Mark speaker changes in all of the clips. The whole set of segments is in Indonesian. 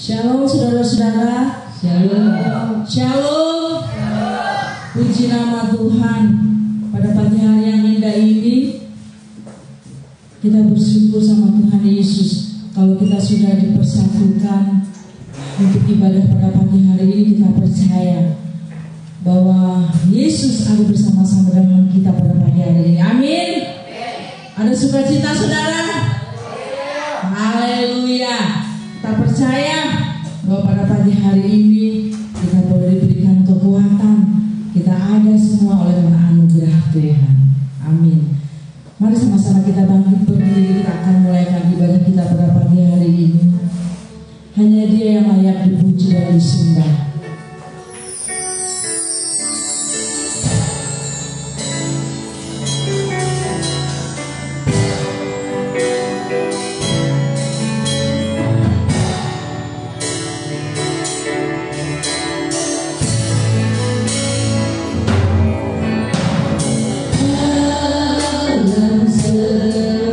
Speaker 1: Shalom saudara-saudara.
Speaker 2: Shalom.
Speaker 1: Shalom. Puji nama Tuhan. Pada pagi hari yang indah ini kita bersyukur sama Tuhan Yesus. Kalau kita sudah dipersatukan untuk ibadah pada pagi hari ini, kita percaya bahwa Yesus ada bersama-sama dengan kita pada pagi hari ini. Amin. Ada sukacita saudara? Haleluya. Kita percaya bahwa pada pagi hari ini kita boleh diberikan kekuatan. Kita ada semua oleh anugerah Tuhan. Amin. Mari sama-sama kita bangkit berdiri. Kita akan mulaikan ibadah kita pada pagi hari ini. Hanya Dia yang layak dipuji dan disembah. Alam semesta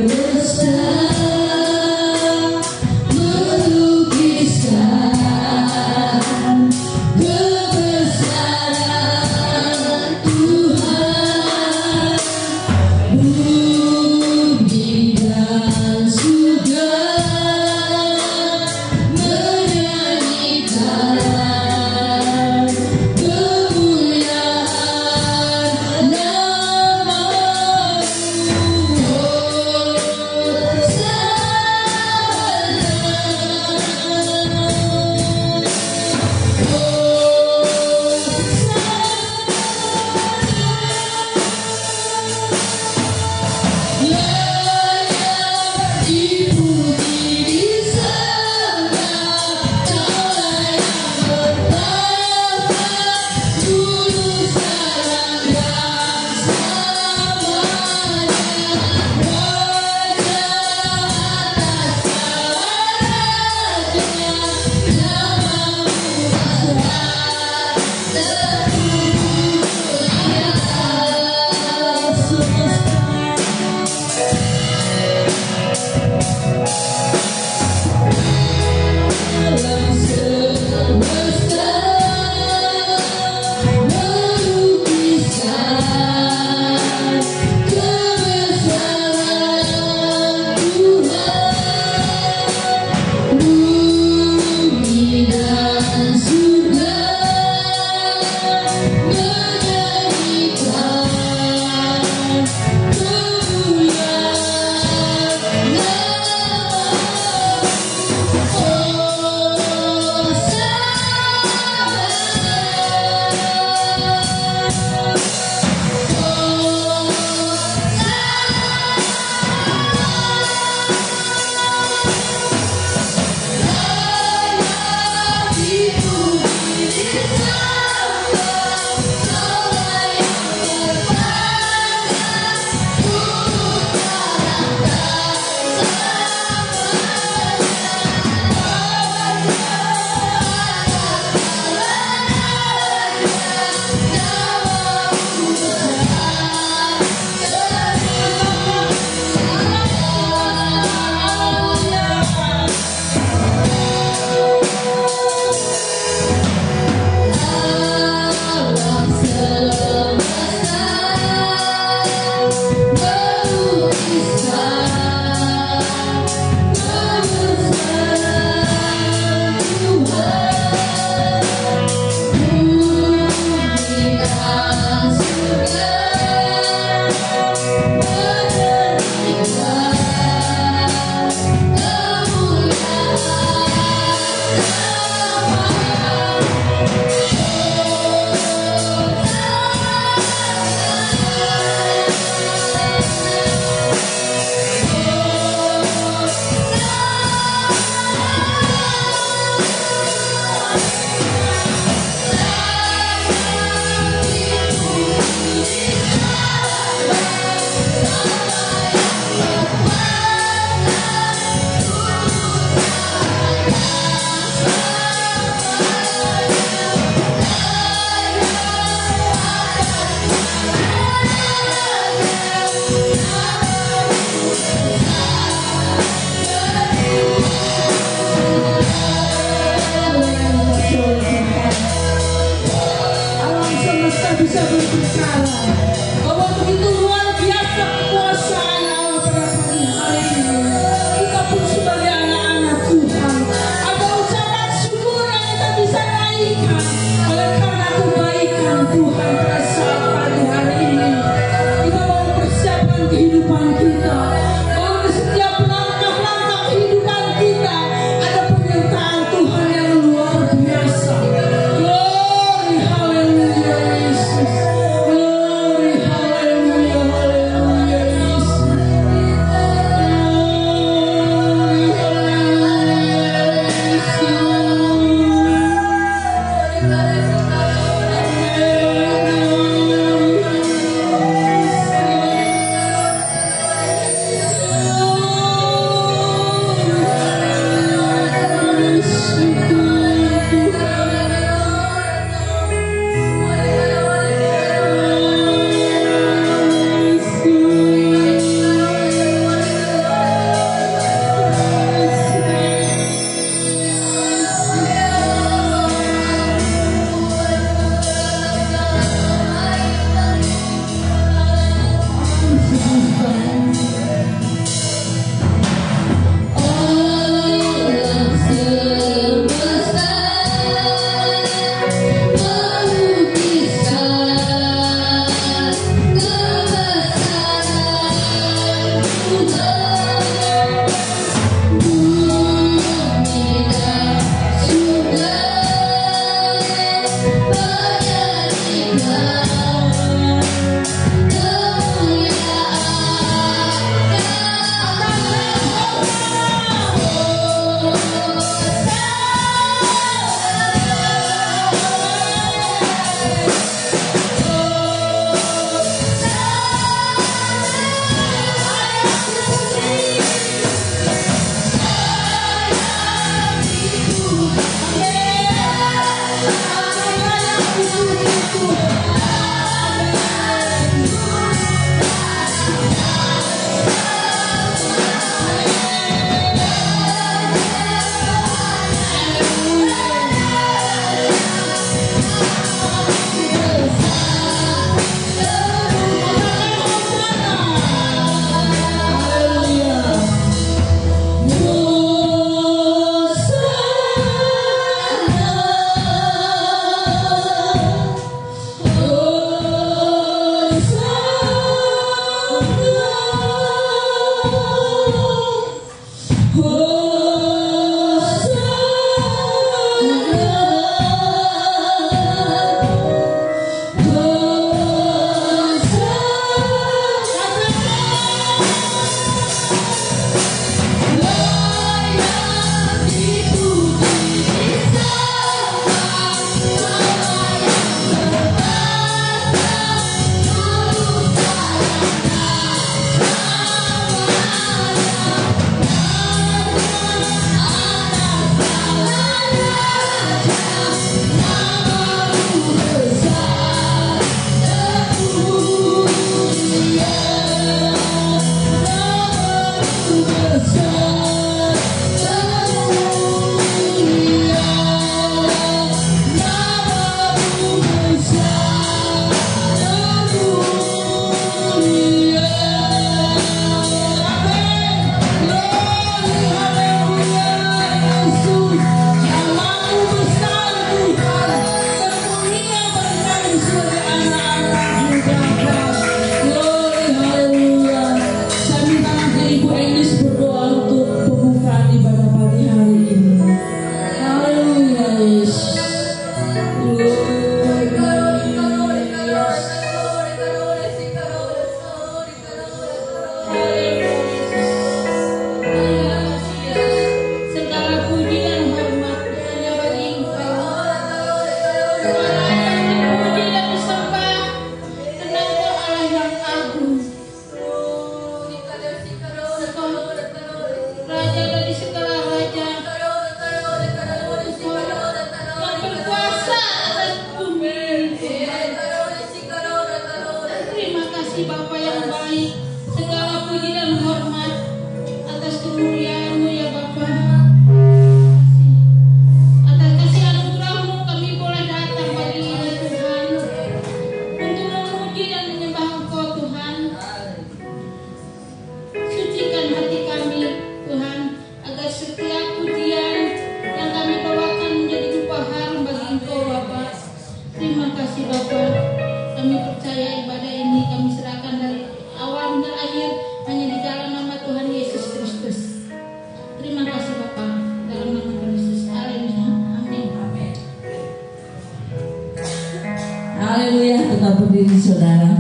Speaker 1: berdiri saudara.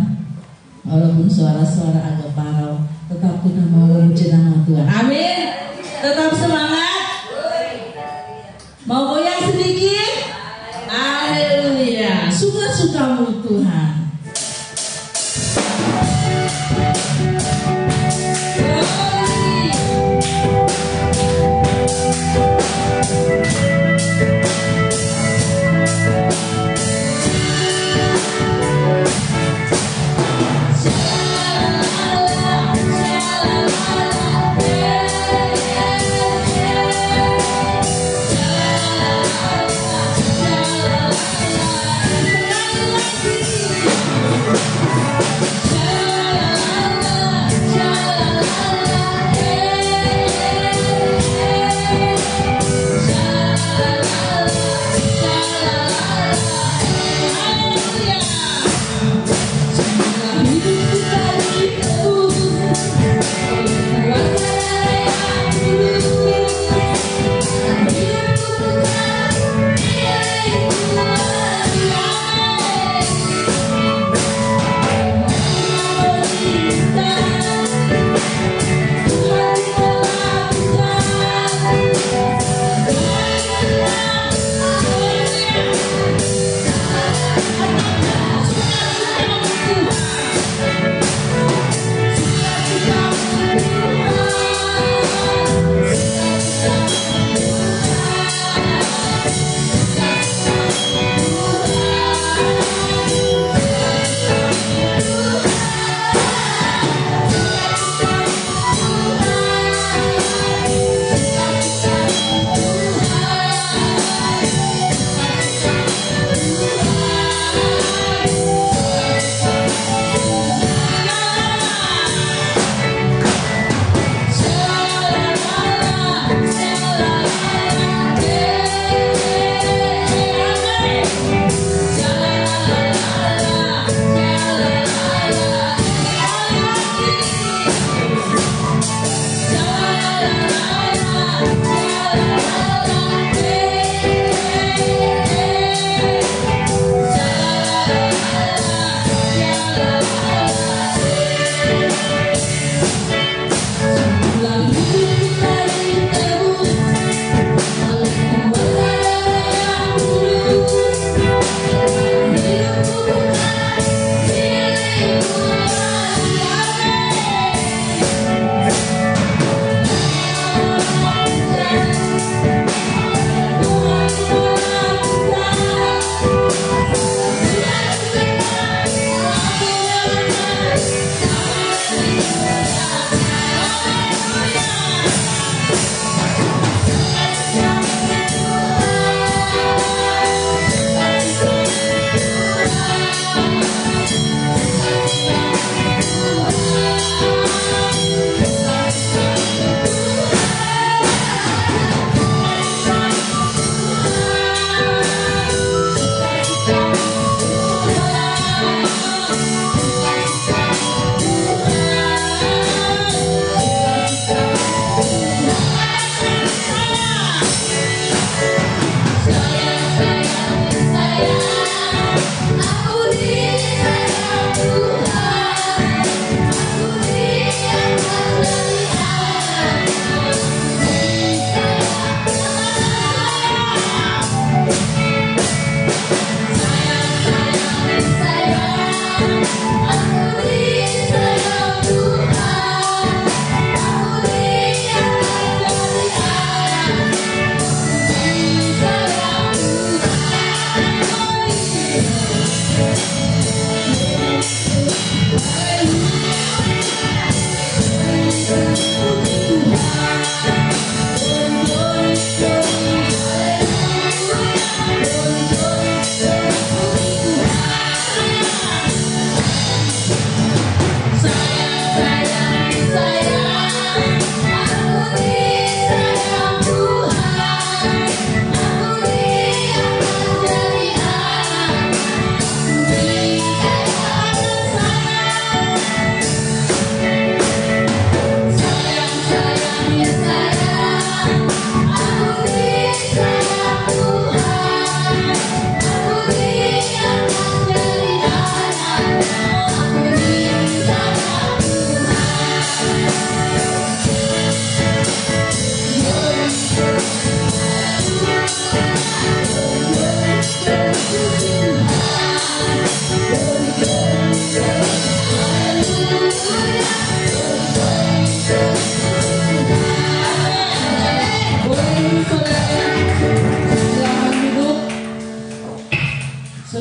Speaker 1: Walaupun suara-suara agak parau, tetap kita mau memuji nama Tuhan. Amin. Tetap semangat. Mau goyang sedikit? Haleluya. Suka-sukamu Tuhan. Yeah.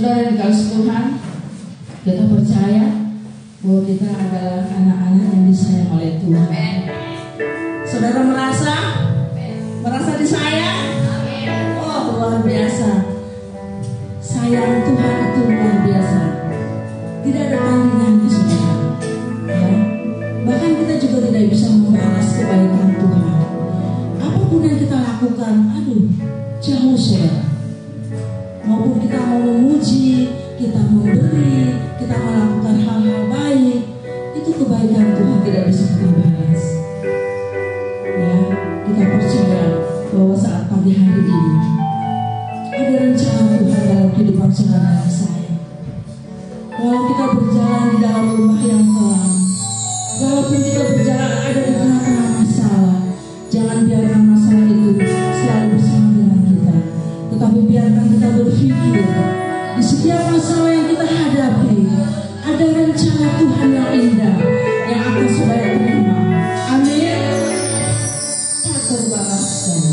Speaker 1: Saudara yang dikasihi Tuhan, kita percaya bahwa kita adalah anak-anak yang disayang oleh Tuhan. Saudara merasa disayang? Oh, luar biasa. Sayang Tuhan itu luar biasa. Tidak ada tandingannya, saudara. Ya. Bahkan kita juga tidak bisa membalas kebaikan Tuhan. Apapun yang kita lakukan, jauh, saudara. Maupun kita mau memuji, kita memberi, kita melakukan hal-hal baik, itu kebaikan Tuhan tidak bisa kita balas. Ya, kita percaya bahwa saat pagi hari ini ada rencana Tuhan dalam kehidupan saudara dan saya. Walau kita berjalan di dalam rumah yang kelam, walaupun kita berjalan ada di tengah-tengah masalah, jangan biarkan masalah itu selalu bersama dengan kita. Tetapi biarkan kita berpikir di setiap masalah yang kita hadapi ada rencana Tuhan yang indah yang akan saudara terima. Amin. Tak terbalaskan.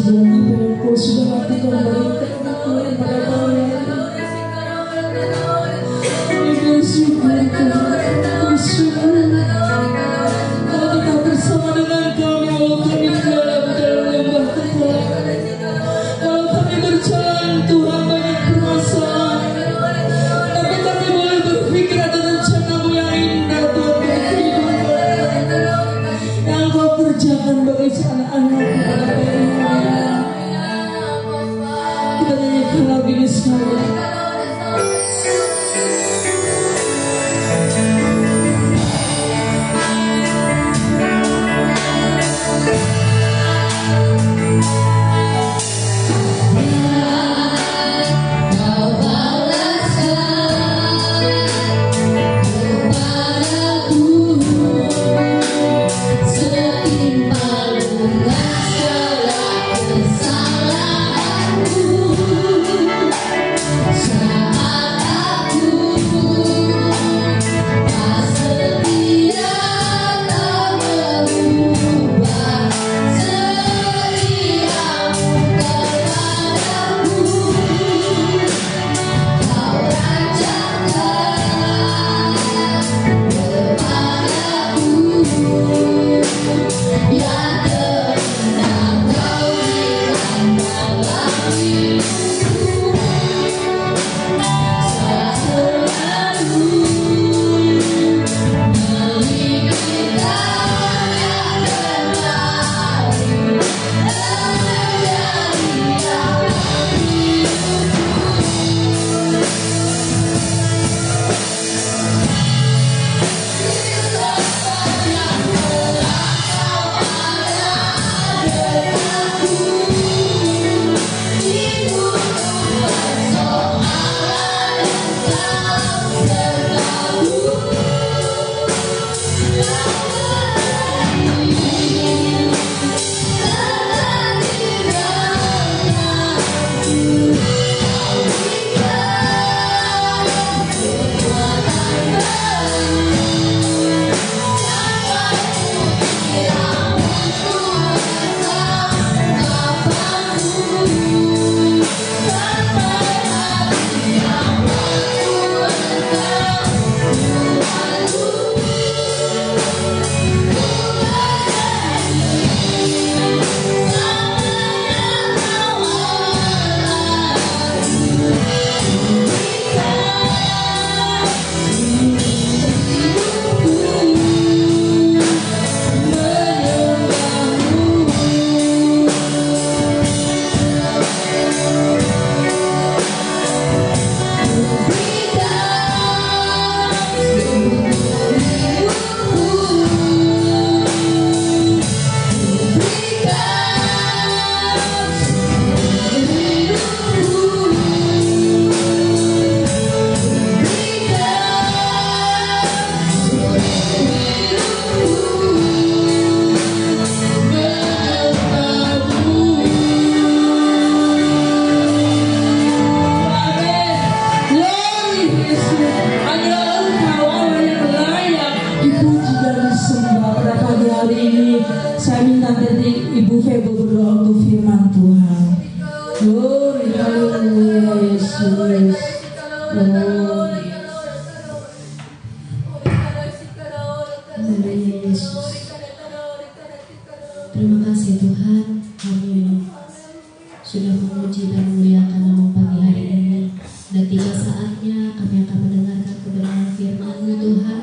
Speaker 1: saja apa yang Kau sudah lakukan bagi kami pada kami. Kami bersyukur Tuhan, bersyukur. Kalau kita bersama dengan kami, walau kami dalam lembah kekelaman, kalau kami berjalan Tuhan banyak permasalahan, tapi kami boleh berpikir ada rencana-Mu yang indah Tuhan bagi kehidupan yang Kau kerjakan bagi anak-anak-Mu pada hari ini. Kita nyanyikan lagu ini sekali. Ibu Febo berdoa untuk firman Tuhan. Glory, haleluya Yesus. Glory. Haleluya Yesus.
Speaker 2: Terima kasih Tuhan, kami sudah memuji dan memuliakan nama pagi hari ini. Dan tiba saatnya kami akan mendengarkan kebenaran firman-Mu Tuhan.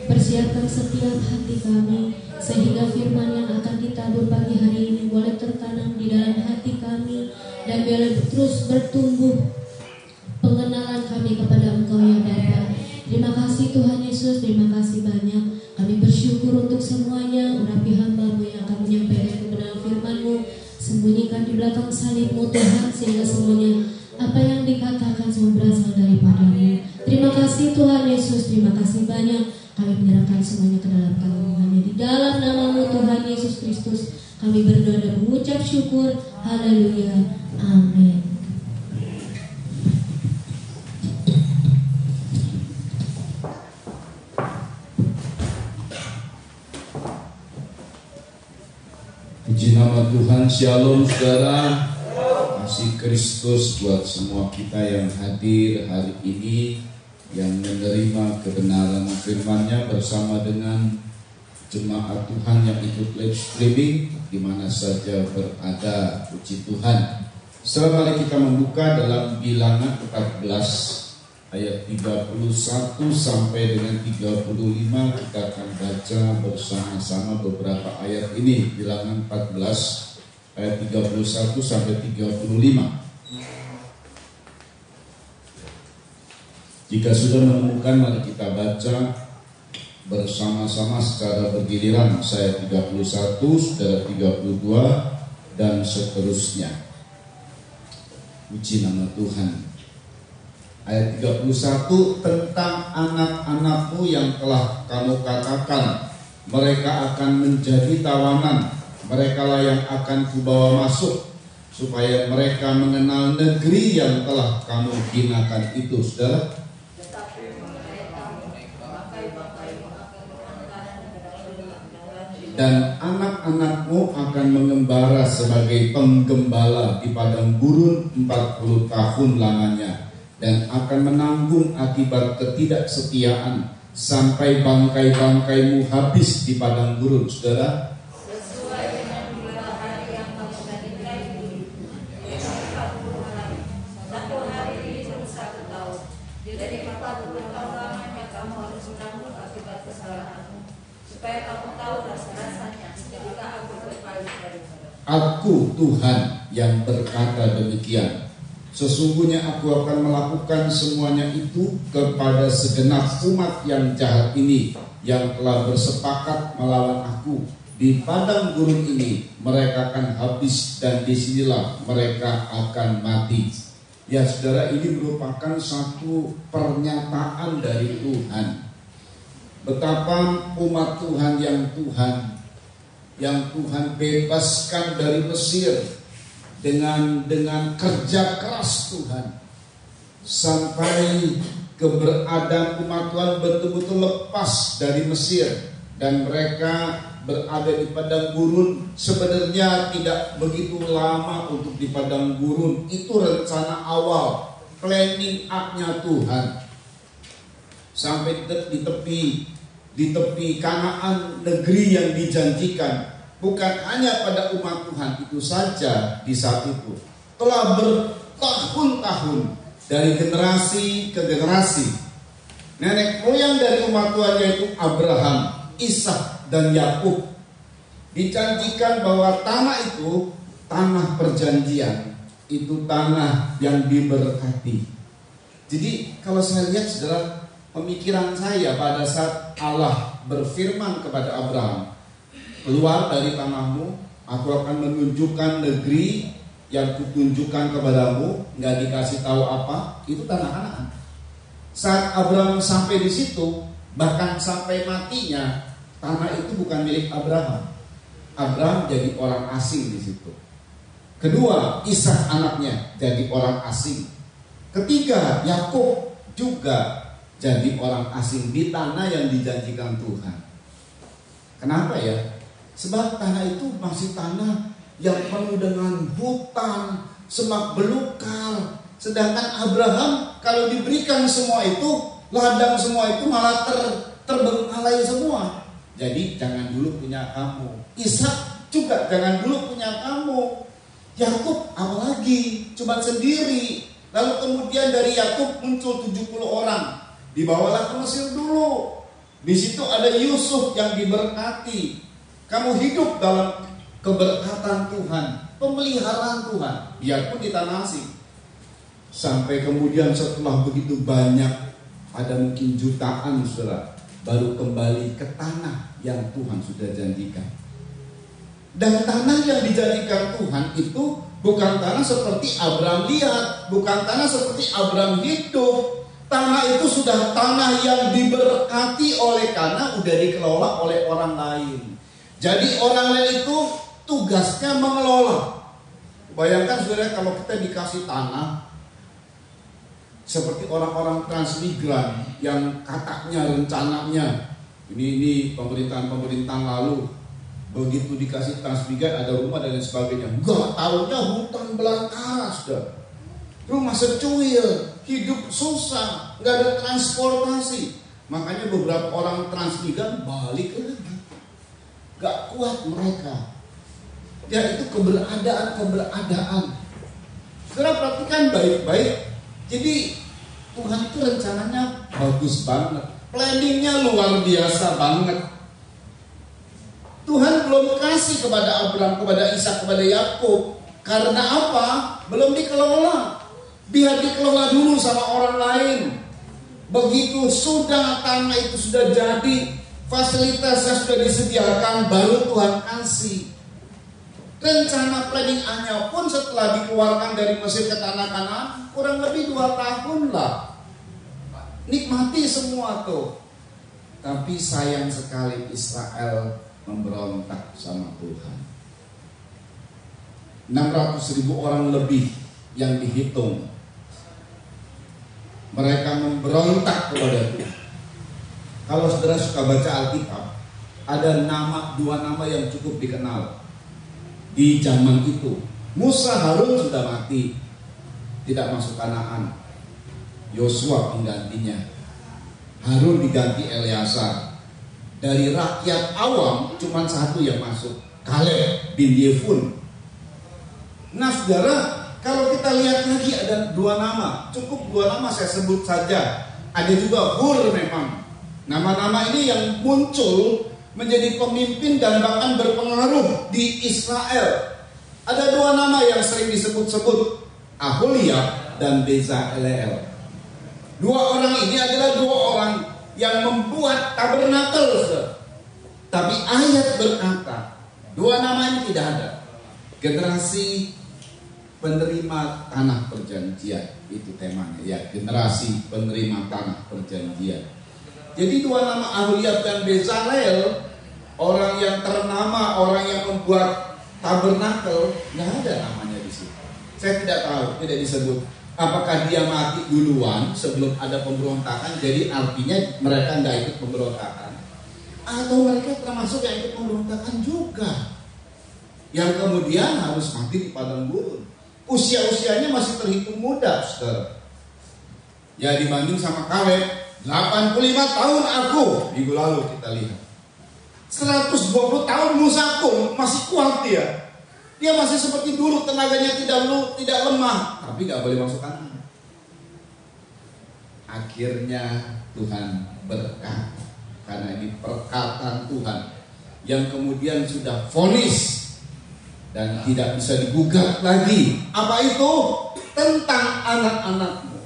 Speaker 2: Persiapkan setiap hati kami sehingga firman yang akan ditabur pagi hari ini boleh tertanam di dalam hati kami dan boleh terus bertumbuh pengenalan kami kepada Engkau ya Bapa. Terima kasih Tuhan Yesus, terima kasih banyak. Kami bersyukur untuk semuanya. Urapi hamba-Mu yang akan menyampaikan kebenaran firman-Mu, sembunyikan di belakang salib-Mu Tuhan, sehingga semuanya apa yang dikatakan semua berasal daripada-Mu. Terima kasih Tuhan Yesus, terima kasih banyak. Kami menyerahkan semuanya ke dalam tangan-Mu. Hanya di dalam nama-Mu Tuhan Yesus Kristus kami berdoa dan mengucap syukur. Haleluya. Amin.
Speaker 3: Puji nama nama Tuhan. Shalom saudara. Kasih Kristus buat semua kita yang hadir hari ini, yang menerima kebenaran firman-Nya bersama dengan jemaat Tuhan yang ikut live streaming di mana saja berada. Puji Tuhan. Setelah mari kita membuka dalam Bilangan 14 ayat 31 sampai dengan 35. Kita akan baca bersama-sama beberapa ayat ini. Bilangan 14 ayat 31 sampai 35. Jika sudah menemukan, mari kita baca bersama-sama secara bergiliran. Saya 31, saudara 32 dan seterusnya. Puji nama Tuhan. Ayat 31, tentang anak-anakmu yang telah kamu katakan, mereka akan menjadi tawanan, merekalah yang akan kubawa masuk, supaya mereka mengenal negeri yang telah kamu hinakan itu. Saudara, dan anak-anakmu akan mengembara sebagai penggembala di padang gurun 40 tahun lamanya, dan akan menanggung akibat ketidaksetiaan sampai bangkai-bangkaimu habis di padang gurun. Saudara,
Speaker 4: sesuai dengan jumlah hari yang kamu gantikan dulu, yaitu 40 hari. 1 hari dihitung 1 tahun. Jadi 40 tahun lamanya kamu harus menanggung akibat kesalahanmu, supaya kamu tahu rasa-rasanya ketika aku berbalik daripada.
Speaker 3: Aku Tuhan yang berkata demikian. Sesungguhnya aku akan melakukan semuanya itu kepada segenap umat yang jahat ini, yang telah bersepakat melawan aku. Di padang gurun ini mereka akan habis, dan disinilah mereka akan mati. Ya saudara, ini merupakan satu pernyataan dari Tuhan. Betapa umat Tuhan yang Tuhan bebaskan dari Mesir dengan kerja keras Tuhan, sampai keberadaan umat Tuhan betul-betul lepas dari Mesir, dan mereka berada di padang gurun. Sebenarnya tidak begitu lama untuk di padang gurun. Itu rencana awal, planning up-nya Tuhan, sampai di tepi Kanaan, negeri yang dijanjikan. Bukan hanya pada umat Tuhan itu saja, di saat itu telah bertahun-tahun dari generasi ke generasi. Nenek moyang dari umat Tuhan yaitu Abraham, Ishak dan Yakub dijanjikan bahwa tanah itu, tanah perjanjian, itu tanah yang diberkati. Jadi kalau saya lihat saudara, pemikiran saya pada saat Allah berfirman kepada Abraham, keluar dari tanahmu, aku akan menunjukkan negeri yang kutunjukkan kepadamu. Nggak dikasih tahu apa, itu tanah Kanaan. Saat Abraham sampai di situ, bahkan sampai matinya, tanah itu bukan milik Abraham. Abraham jadi orang asing di situ. Kedua, Ishak anaknya jadi orang asing. Ketiga, Yakub juga jadi orang asing di tanah yang dijanjikan Tuhan. Kenapa ya? Sebab tanah itu masih tanah yang penuh dengan hutan, semak belukar. Sedangkan Abraham kalau diberikan semua itu, ladang semua itu malah terbengkalai semua. Jadi jangan dulu punya kamu. Ishak juga jangan dulu punya kamu. Yakub apalagi, cuma sendiri. Lalu kemudian dari Yakub muncul 70 orang. Dibawalah ke Mesir dulu. Di situ ada Yusuf yang diberkati. Kamu hidup dalam keberkatan Tuhan, pemeliharaan Tuhan, biarpun di tanah asing. Sampai kemudian setelah begitu banyak, ada mungkin jutaan saudara, baru kembali ke tanah yang Tuhan sudah janjikan. Dan tanah yang dijanjikan Tuhan itu bukan tanah seperti Abraham lihat, bukan tanah seperti Abraham hidup. Tanah itu sudah tanah yang diberkati oleh, karena udah dikelola oleh orang lain. Jadi orang lain itu tugasnya mengelola. Bayangkan saudara, kalau kita dikasih tanah seperti orang-orang transmigran yang katanya rencananya ini pemerintahan lalu Begitu dikasih transmigrasi ada rumah dan lain sebagainya, nggak tahunya hutan belantara sudah. Rumah secuil, hidup susah, nggak ada transportasi. Makanya beberapa orang transmigran balik lagi, nggak kuat mereka. Ya itu keberadaan. Saudara perhatikan baik-baik. Jadi Tuhan itu rencananya bagus banget, planningnya luar biasa banget. Tuhan belum kasih kepada Abraham, kepada Ishak, kepada Yakub. Karena apa? Belum dikelola. Biar dikelola dulu sama orang lain. Begitu sudah tanah itu sudah jadi, fasilitasnya sudah disediakan, baru Tuhan kasih. Rencana planning A-nya pun setelah dikeluarkan dari Mesir ke tanah Kanaan kurang lebih 2 tahun lah. Nikmati semua tuh. Tapi sayang sekali Israel memberontak sama Tuhan. 600.000 orang lebih yang dihitung. Mereka memberontak kepada Tuhan. Kalau saudara suka baca Alkitab, ada 2 nama yang cukup dikenal di zaman itu. Musa, Harun sudah mati, tidak masuk Kanaan. Yosua penggantinya. Harun diganti Eleazar. Dari rakyat awam cuma 1 yang masuk, Kaleb bin Yefun. Nah saudara, kalau kita lihat lagi ada 2 nama, cukup 2 nama saya sebut saja. Ada juga Hur memang. Nama-nama ini yang muncul menjadi pemimpin dan bahkan berpengaruh di Israel. Ada 2 nama yang sering disebut-sebut, Aholiab dan Bezaleel. 2 orang ini adalah 2 orang yang membuat tabernakel. Tapi ayat berkata 2 nama ini tidak ada. Generasi penerima tanah perjanjian, itu temanya ya, generasi penerima tanah perjanjian. Jadi 2 nama Aholiab dan Bezaleel, orang yang ternama, orang yang membuat tabernakel, nggak ada namanya di situ. Saya tidak tahu, tidak disebut. Apakah dia mati duluan sebelum ada pemberontakan, jadi artinya mereka nggak ikut pemberontakan, atau mereka termasuk yang ikut pemberontakan juga, yang kemudian harus mati di padang gurun. Usia-usianya masih terhitung muda, saudara. Ya dibanding sama Kaleb, 85 tahun aku minggu lalu kita lihat. 120 tahun Musa pun masih kuat dia. Dia masih seperti dulu, tenaganya tidak lemah, tapi gak boleh masuk kanan. Akhirnya Tuhan berkata, karena ini perkataan Tuhan yang kemudian sudah vonis dan tidak bisa digugat lagi. Apa itu? Tentang anak-anakmu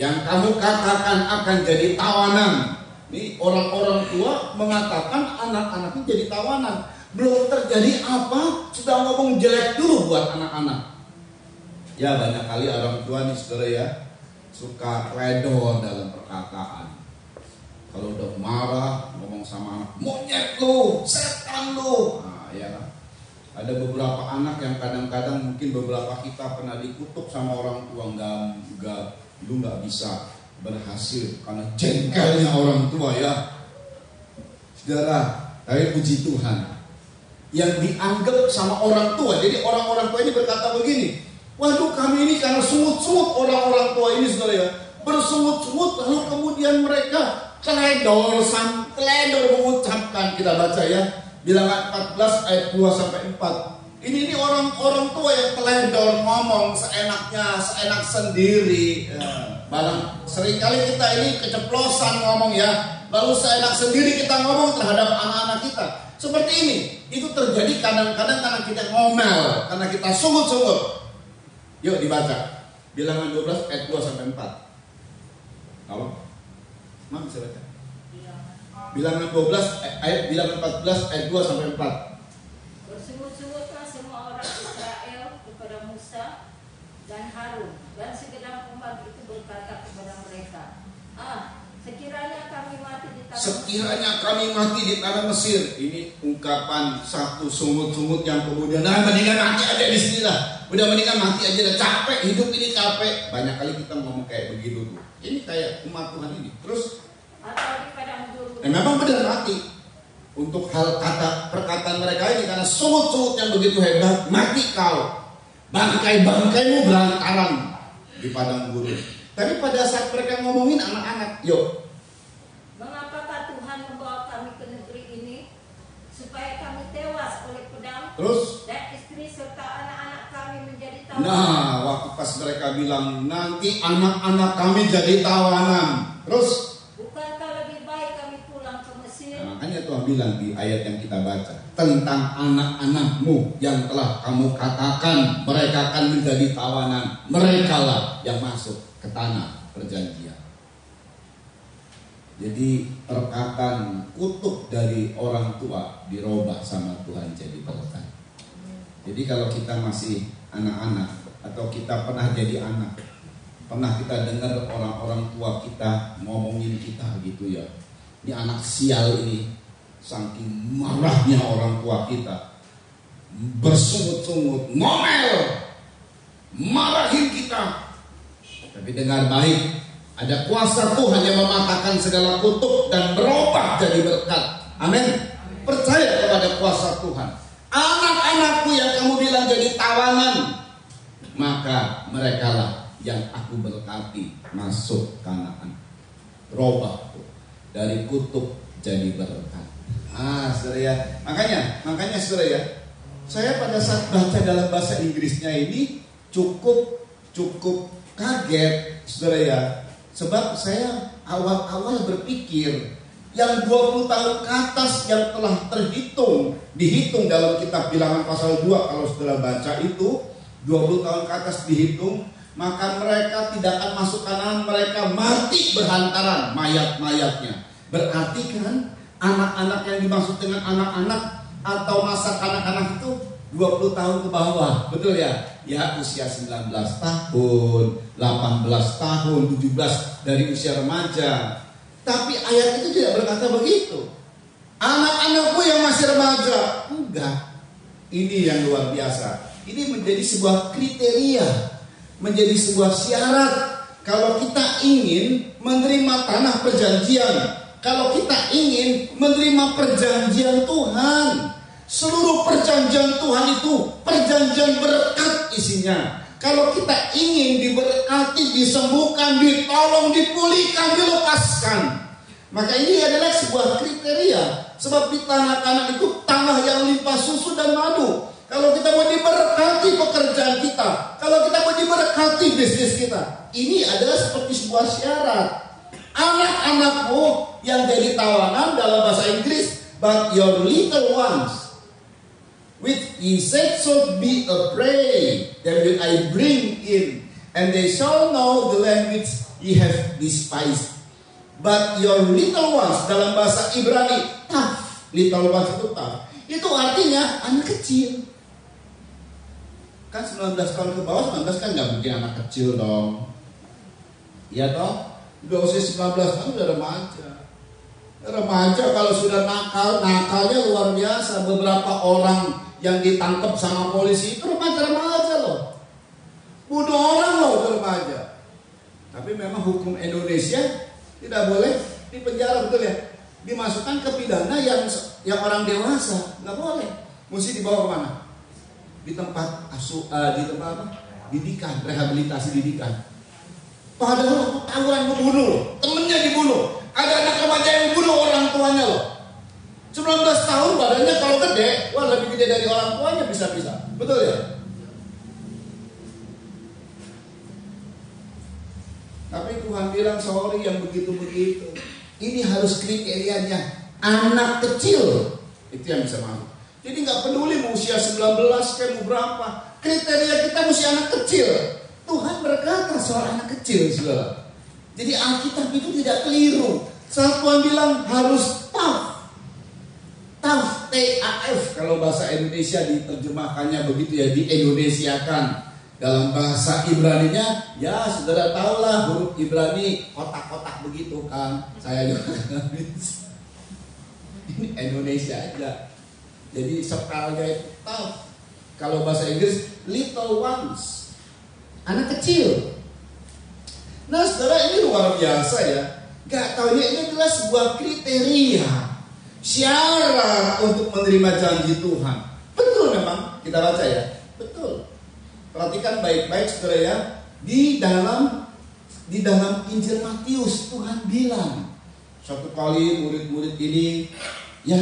Speaker 3: yang kamu katakan akan jadi tawanan. Ini orang-orang tua mengatakan anak-anaknya jadi tawanan. Belum terjadi apa, sudah ngomong jelek dulu buat anak-anak. Ya banyak kali orang tua nih saudara ya, suka kledor dalam perkataan. Kalau udah marah, ngomong sama anak, monyet lu, setan lu. Nah ya kan. Ada beberapa anak yang kadang-kadang mungkin beberapa kita pernah dikutuk sama orang tua, enggak, lu nggak bisa berhasil karena jengkelnya orang tua ya. Saudara, tapi puji Tuhan, yang dianggap sama orang tua. Jadi orang-orang tua ini berkata begini, waduh kami ini karena sungut-sungut orang-orang tua ini saudara ya, bersungut-sungut lalu kemudian mereka teledor mengucapkan, kita baca ya, Bilangan 14 ayat 2 sampai 4. Ini orang-orang tua yang teledor ngomong seenaknya, seenak sendiri. Barang seringkali kita ini keceplosan ngomong ya, lalu seenak sendiri kita ngomong terhadap anak-anak kita. Seperti ini, itu terjadi kadang-kadang karena kita ngomel, karena kita sungut-sungut. Yuk dibaca, Bilangan 12 ayat 2 sampai 4. Kalau mana bisa baca? Bilangan 14 ayat 2 sampai 4.
Speaker 4: Bersungut-sungutlah semua orang Israel kepada Musa dan Harun, dan segenap umat itu berkata kepada mereka, sekiranya kami mati di tanah Mesir. Ini ungkapan satu sungut-sungut yang kemudian mendingan mati aja di sini lah. Udah mendingan mati aja lah, capek hidup ini, capek. Banyak kali kita ngomong kayak begitu tuh. Ini kayak umat Tuhan ini. Terus atau di padang gurun.
Speaker 3: Memang benar mati. untuk hal perkataan mereka ini, karena sungut-sungut yang begitu hebat, mati kau, bangkai-bangkaimu berantakan di padang gurun. Tapi pada saat mereka ngomongin anak-anak, yuk,
Speaker 4: mengapakah Tuhan membawa kami ke negeri ini supaya kami tewas oleh pedang,
Speaker 3: terus?
Speaker 4: Dan istri serta anak-anak kami menjadi tawanan.
Speaker 3: Nah, waktu pas mereka bilang nanti anak-anak kami jadi tawanan, terus?
Speaker 4: Bukankah lebih baik kami pulang ke Mesir?
Speaker 3: Nah, makanya Tuhan bilang di ayat yang kita baca tentang anak-anakmu yang telah kamu katakan mereka akan menjadi tawanan, merekalah yang masuk ke tanah perjanjian. Jadi perkataan kutuk dari orang tua dirubah sama Tuhan jadi berkat. Jadi kalau kita masih anak-anak atau kita pernah jadi anak, pernah kita dengar orang-orang tua kita ngomongin kita gitu ya, ini anak sial ini, saking marahnya orang tua kita, bersungut-sungut, ngomel, marahin kita. Tapi dengar baik, ada kuasa Tuhan yang mematahkan segala kutuk dan berubah jadi berkat. Amin. Percaya kepada kuasa Tuhan. Anak-anakku yang kamu bilang jadi tawanan, maka merekalah yang aku berkati masuk Kanaan. Robah dari kutuk jadi berkat. Saudara ya. Makanya saudara ya, saya pada saat baca dalam bahasa Inggrisnya ini cukup kaget, saudara ya. Sebab saya awal-awal berpikir yang 20 tahun ke atas yang telah dihitung dalam kitab Bilangan pasal 2, kalau saudara baca itu 20 tahun ke atas dihitung, maka mereka tidak akan masuk Kanaan, mereka mati berhantaran mayat-mayatnya. Berarti kan anak-anak yang dimaksud dengan anak-anak atau masa kanak-kanak itu 20 tahun ke bawah, betul ya? Ya, usia 19 tahun, 18 tahun, 17 dari usia remaja. Tapi ayat itu tidak berkata begitu. Anak-anakku yang masih remaja, enggak. Ini yang luar biasa. Ini menjadi sebuah kriteria, menjadi sebuah syarat. Kalau kita ingin menerima tanah perjanjian, kalau kita ingin menerima perjanjian Tuhan, seluruh perjanjian Tuhan itu perjanjian berkat isinya. Kalau kita ingin diberkati, disembuhkan, ditolong, dipulihkan, dilepaskan, maka ini adalah sebuah kriteria. Sebab di tanah Kanaan itu tanah yang limpah susu dan madu. Kalau kita mau diberkati pekerjaan kita, kalau kita mau diberkati bisnis kita, ini adalah seperti sebuah syarat. Anak-anakmu yang jadi tawanan dalam bahasa Inggris, but your little ones, which he said should be a prey, that will I bring in, and they shall know the land which ye have despised. But your little ones, dalam bahasa Ibrani, tough, little ones itu tough. Itu artinya anak kecil. Kan 19 tahun ke bawah, 19 kan nggak mungkin anak kecil dong. Iya toh? Udah usia 19 tahun udah remaja. Remaja kalau sudah nakalnya luar biasa. Beberapa orang yang ditangkap sama polisi itu remaja-remaja loh. Bunuh orang loh itu remaja. Tapi memang hukum Indonesia tidak boleh dipenjara, betul ya? Dimasukkan ke pidana yang orang dewasa, nggak boleh. Mesti dibawa kemana? Di tempat didikan, rehabilitasi didikan. Padahal tawuran membunuh, temennya dibunuh. Ada anak remaja yang bunuh orang tuanya loh. 19 tahun badannya kalau gede, wah lebih gede dari orang tuanya bisa-bisa. Betul ya? Tapi Tuhan bilang sorry yang begitu-begitu. Ini harus kriterianya anak kecil. Itu yang bisa masuk. Jadi gak peduli mau usia 19 kayak mau berapa. Kriteria kita mesti anak kecil. Tuhan berkata soal anak kecil, saudara. Jadi Alkitab itu tidak keliru. Saat Tuhan bilang harus tough, T-A-F. Kalau bahasa Indonesia diterjemahkannya begitu ya, diindonesiakan. Dalam bahasa Ibraninya, ya saudara tahulah huruf Ibrani kotak-kotak begitu kan. Saya juga bisa. Ini Indonesia aja. Jadi spellnya itu tough. Kalau bahasa Inggris, little ones, anak kecil. Nah saudara, ini luar biasa ya. Gak tahu ini adalah sebuah kriteria. syarat untuk menerima janji Tuhan. Betul memang, kita baca ya. Betul. Perhatikan baik-baik saudara ya. Di dalam Injil Matius Tuhan bilang, suatu kali murid-murid ini ya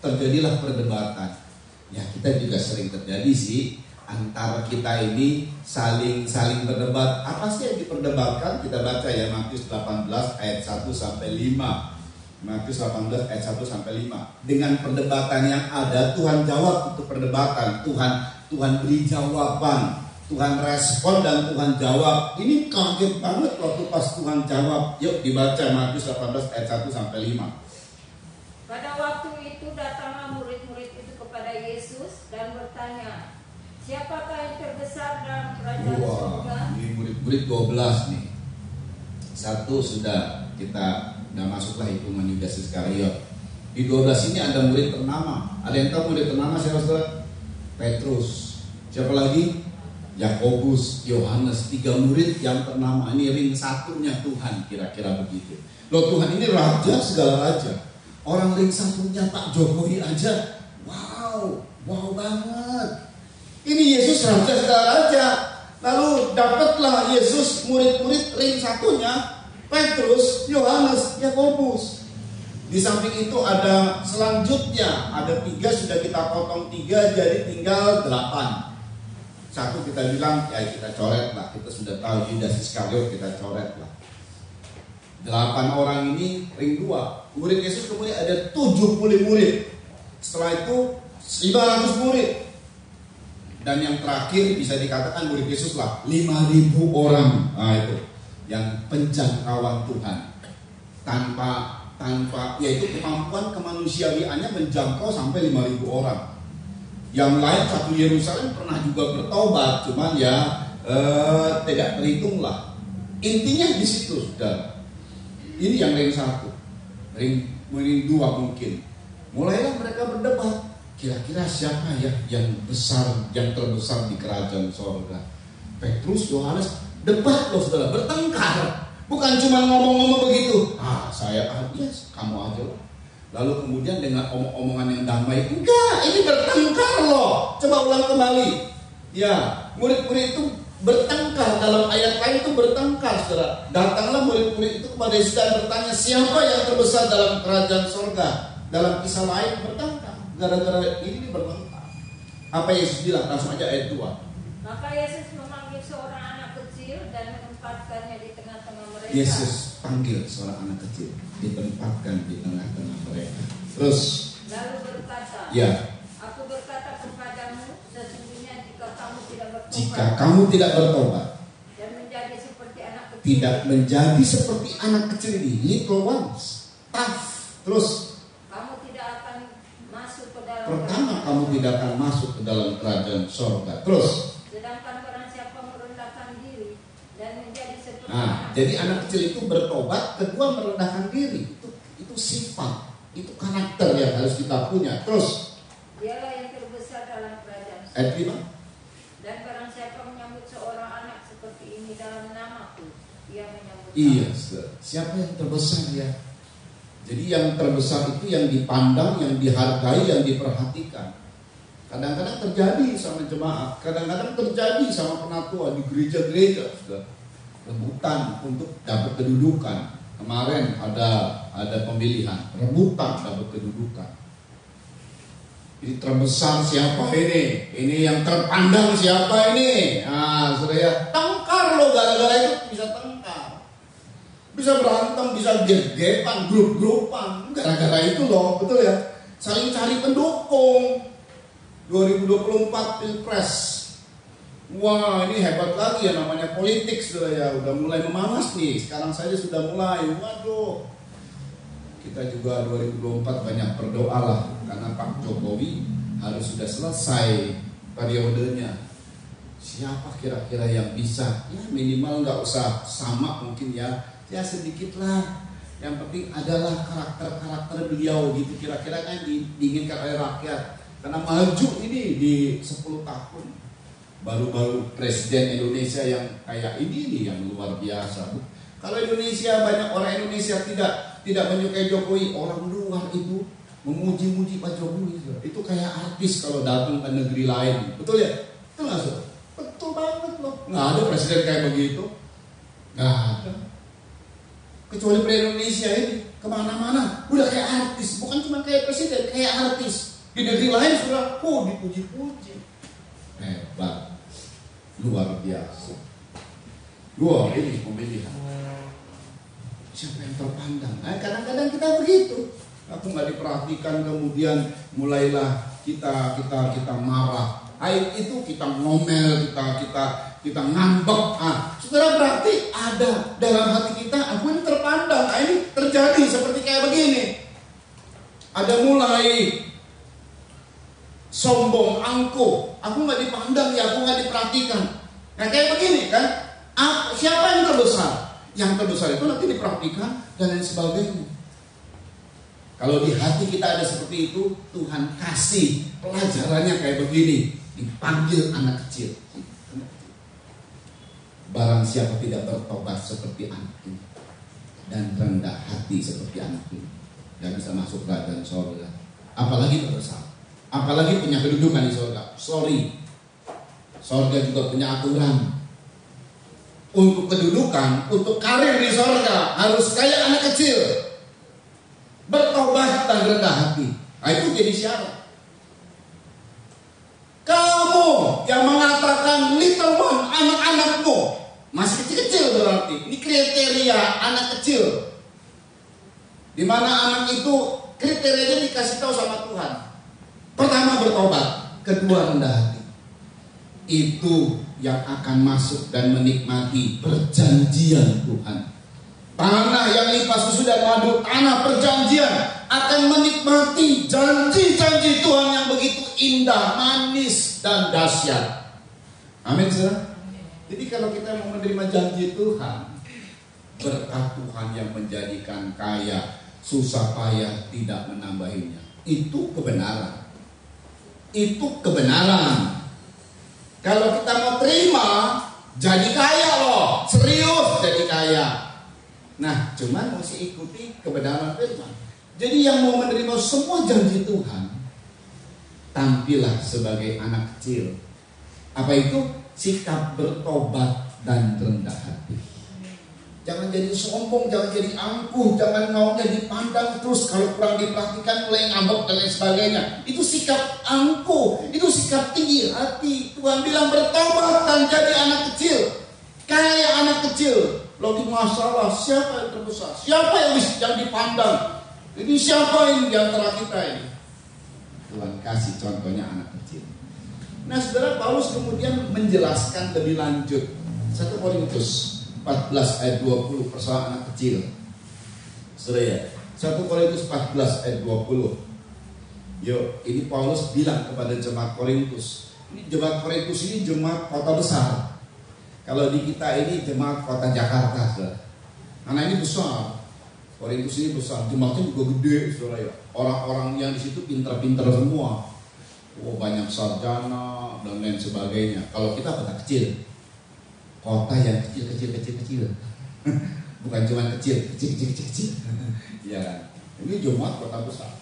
Speaker 3: terjadilah perdebatan. Ya kita juga sering terjadi sih antara kita ini saling berdebat. Apa sih yang diperdebatkan? Kita baca ya Matius 18 ayat 1 sampai 5. Matius 18 ayat 1 sampai 5. Dengan perdebatan yang ada, Tuhan jawab untuk perdebatan. Tuhan beri jawaban. Tuhan respon dan Tuhan jawab. Ini kaget banget waktu pas Tuhan jawab. Yuk dibaca Matius 18 ayat 1 sampai 5.
Speaker 4: Pada waktu itu datanglah murid-murid itu kepada Yesus dan bertanya, siapakah yang terbesar dalam kerajaan surga?
Speaker 3: Ini murid-murid 12 nih. Satu sudah masuklah hitungan Yudas Iskariot. Di 12 ini ada murid ternama. Ada yang tahu murid ternama siapa saudara? Petrus. Siapa lagi? Yakobus, Yohanes, 3 murid yang ternama. Ini ring satunya Tuhan, kira-kira begitu. Loh Tuhan ini raja segala raja. Orang ring satunya Pak Jokowi aja, wow banget. Ini Yesus raja segala raja. Lalu dapatlah Yesus murid-murid ring satunya, Petrus, Yohanes, Yakobus. Di samping itu ada selanjutnya, ada 3 sudah kita potong 3 jadi tinggal 8. Satu kita bilang ya kita coret lah, kita sudah tahu Yudas Iskariot kita coret lah. 8 orang ini ring 2. Murid Yesus kemudian ada 70 murid. Setelah itu 500 murid. Dan yang terakhir bisa dikatakan murid Yesus lah 5.000 orang. Nah itu yang penjangkauan Tuhan tanpa yaitu kemampuan kemanusiawiannya menjangkau sampai 5.000 orang. Yang lain satu Yerusalem pernah juga bertobat, cuman ya tidak terhitung lah. Intinya di situ sudah. Ini yang ring 1, ring 2 mungkin. Mulailah mereka berdebat. Kira-kira siapa ya yang terbesar di kerajaan sorga? Petrus, Yohanes, debat loh saudara, bertengkar. Bukan cuma ngomong-ngomong begitu. Saya yes, kamu aja loh. Lalu kemudian dengan omong-omongan yang damai, enggak, ini bertengkar loh. Coba ulang kembali. Ya, murid-murid itu bertengkar. Dalam ayat lain itu bertengkar, saudara. Datanglah murid-murid itu kepada Yesus dan bertanya, siapa yang terbesar dalam kerajaan surga? Dalam kisah lain bertengkar. Gara-gara ini bertengkar. Apa Yesus bilang? Langsung aja ayat 2.
Speaker 4: Maka Yesus memanggil seorang anak kecil dan menempatkannya di tengah-tengah mereka.
Speaker 3: Yesus panggil seorang anak kecil, ditempatkan di tengah-tengah mereka. Terus
Speaker 4: lalu berkata,
Speaker 3: ya,
Speaker 4: aku berkata kepadamu, sesungguhnya
Speaker 3: jika kamu tidak bertobat
Speaker 4: dan menjadi seperti anak kecil,
Speaker 3: tidak menjadi seperti anak kecil ini, little ones, tough. Terus
Speaker 4: kamu tidak akan masuk ke dalam
Speaker 3: pertama kamu tidak akan masuk ke dalam kerajaan surga. Terus
Speaker 4: sedangkan barang siapa merendahkan diri dan menjadi seperti
Speaker 3: jadi anak kecil itu bertobat, kedua merendahkan diri. Itu sifat, itu karakter yang harus kita punya. Terus
Speaker 4: dialah yang terbesar dalam kerajaan surga.
Speaker 3: ayat 5.
Speaker 4: Dan barang siapa menyambut seorang anak seperti ini dalam namaku, ia menyambut
Speaker 3: Iya,
Speaker 4: aku.
Speaker 3: siapa yang terbesar ya? Jadi yang terbesar itu yang dipandang, yang dihargai, yang diperhatikan. Kadang-kadang terjadi sama jemaat, kadang-kadang terjadi sama penatua di gereja-gereja, sudah rebutan untuk dapat kedudukan. Kemarin ada pemilihan, rebutan dapat kedudukan. Ini terbesar siapa ini? Ini yang terpandang siapa ini? Sudah ya, tengkar loh, gara-gara itu bisa tengkar. Bisa berantem, bisa gep-gepan, grup-grupan. Gara-gara itu loh, betul ya. Saling cari pendukung. 2024 Pilpres. Wah, ini hebat lagi ya, namanya politik sudah ya. Udah mulai memanas nih. Sekarang saja sudah mulai. Waduh. Kita juga 2024 banyak berdoa lah, karena Pak Jokowi harus sudah selesai periodenya. Siapa kira-kira yang bisa? Ya minimal nggak usah sama mungkin ya sedikit lah. Yang penting adalah karakter-karakter beliau gitu, kira-kira kan diinginkan oleh rakyat. Karena maju ini di 10 tahun. Baru-baru presiden Indonesia yang kayak ini nih yang luar biasa. Kalau Indonesia, banyak orang Indonesia tidak menyukai Jokowi, orang luar itu memuji-muji Pak Jokowi. Itu kayak artis kalau datang ke negeri lain. Betul ya? Betul nggak, Saudara? Betul banget loh. Nggak ada presiden kayak begitu. Nggak ada. Kecuali presiden Indonesia ini kemana-mana udah kayak artis, bukan cuma kayak presiden, kayak artis. Di negeri lain sudah, dipuji-puji. Hebat, luar biasa. Dua ini pemilihan. Siapa yang terpandang? Nah, kadang-kadang kita begitu. Aku nggak diperhatikan, kemudian mulailah kita marah. Itu kita ngomel, kita ngambek. Saudara, berarti ada dalam hati kita, aku ini terpandang. Ini terjadi seperti kayak begini. Ada mulai sombong, angkuh. Aku nggak dipandang, ya aku nggak diperhatikan. Nah kayak begini kan? Siapa yang terbesar? Yang terbesar itu nanti diperhatikan dan lain sebagainya. Kalau di hati kita ada seperti itu, Tuhan kasih pelajarannya kayak begini. Dipanggil anak kecil. Barang siapa tidak bertobat seperti anak ini dan rendah hati seperti anak ini, gak bisa masuk kerajaan surga. Apalagi terbesar, apalagi punya kedudukan di surga. Sorry, surga juga punya aturan. Untuk kedudukan, untuk karir di surga harus kayak anak kecil, bertobat dan rendah hati. Nah, itu jadi syarat. Kamu yang mengatakan little one, anak-anakmu masih kecil-kecil, berarti ini kriteria anak kecil. Dimana anak itu kriterianya dikasih tahu sama Tuhan. Pertama bertobat, kedua rendah hati. Itu yang akan masuk dan menikmati perjanjian Tuhan. Tanah yang limpah susu dan madu, tanah perjanjian, akan menikmati janji-janji Tuhan yang begitu indah, manis, dan dahsyat. Amin, saudara. Jadi kalau kita mau menerima janji Tuhan, berkat Tuhan yang menjadikan kaya, susah payah tidak menambahinya. Itu kebenaran. Itu kebenaran. Kalau kita mau terima, jadi kaya loh, serius jadi kaya. Nah, cuman masih ikuti kebenaran firman. Jadi yang mau menerima semua janji Tuhan, tampillah sebagai anak kecil. Apa itu? Sikap bertobat dan rendah hati. Jangan jadi sombong, jangan jadi angkuh, jangan maunya dipandang terus. Kalau kurang diperhatikan mulai ngambek dan lain sebagainya. Itu sikap angkuh, itu sikap tinggi hati. Tuhan bilang bertobat dan jadi anak kecil, kayak anak kecil. Lagi masalah, siapa yang terbesar? Siapa yang dipandang? Ini siapa yang di antara kita ini? Tuhan kasih contohnya anak kecil. Nah, saudara, Paulus kemudian menjelaskan lebih lanjut. 1 Korintus 14 ayat 20 persoalan anak kecil. Saudara ya, 1 Korintus 14 ayat 20. Yuk, ini Paulus bilang kepada jemaat Korintus. Ini jemaat Korintus ini jemaat kota besar. Kalau di kita ini jemaat kota Jakarta, saudara. Karena ini besar. Korintus ini besar, jemaatnya juga gede, saudara ya. Orang-orang yang di situ pintar-pintar semua. Oh, banyak sarjana dan lain sebagainya. Kalau kita kota kecil, kota yang kecil. Bukan cuma kecil. Ya, ini jemaat kota besar.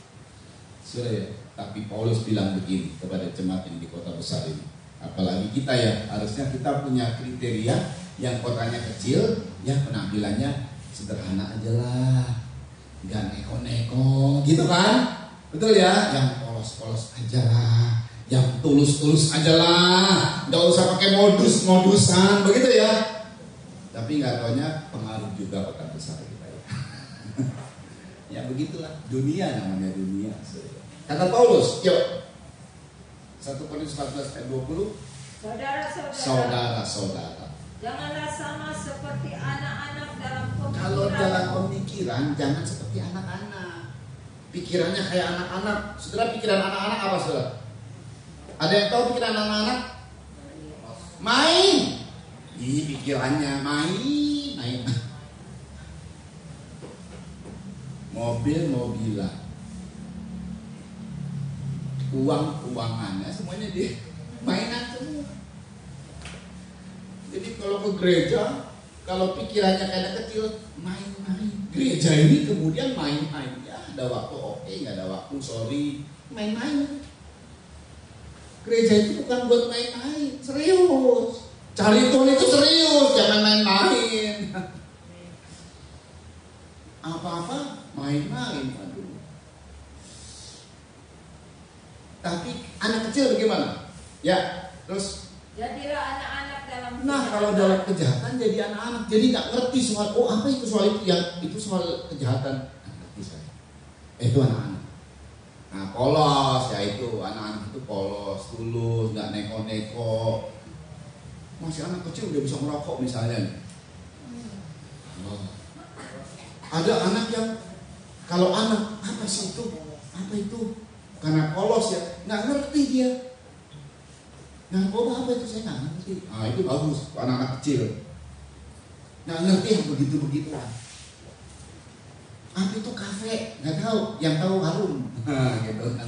Speaker 3: Saudara ya, tapi Paulus bilang begini kepada jemaat yang di kota besar ini. Apalagi kita ya, harusnya kita punya kriteria yang kotanya kecil, yang penampilannya sederhana aja lah, gak neko-neko gitu kan, betul ya, yang polos-polos aja lah, yang tulus-tulus aja lah, gak usah pakai modus-modusan begitu ya. Tapi gak taunya pengaruh juga kota besar kita ya. Ya begitulah, dunia namanya dunia. Kata Paulus, yuk 1 Korintus 14 ayat 20. Saudara-saudara,
Speaker 4: janganlah sama seperti anak-anak dalam pemikiran.
Speaker 3: Kalau dalam pemikiran jangan seperti anak-anak. Pikirannya kayak anak-anak. Saudara, pikiran anak-anak apa, saudara? Ada yang tahu pikiran anak-anak? Main. Ih, pikirannya main. Mobil-mobilan, uang-uangannya semuanya di mainan semua. Jadi kalau ke gereja Kalau pikirannya kayak kecil, main-main. Gereja ini kemudian main-main. Ya ada waktu oke, nggak ada waktu sorry, main-main. Gereja itu bukan buat main-main, serius. Cari Tuhan itu serius, jangan main-main. Apa-apa main-main, aduh. Tapi anak kecil bagaimana? Ya, terus.
Speaker 4: Jadilah anak-anak dalam.
Speaker 3: Nah, kalau dalam kejahatan jadi anak-anak, jadi nggak ngerti soal. Oh, apa itu soal itu? Yang itu soal kejahatan. Nggak ngerti saya. Itu anak-anak. Nah, polos ya itu anak-anak itu polos, tulus, nggak neko-neko. Masih anak kecil udah bisa merokok misalnya. Oh. Ada anak yang kalau anak apa sih itu? Apa itu? Karena polos ya, nggak ngerti dia. Narkoba apa itu saya nggak ngerti. Ah itu bagus anak-anak kecil. Nggak ngerti yang begitu-begituan. Apa itu kafe? Nggak tahu. Yang tahu harum. Gitu kan.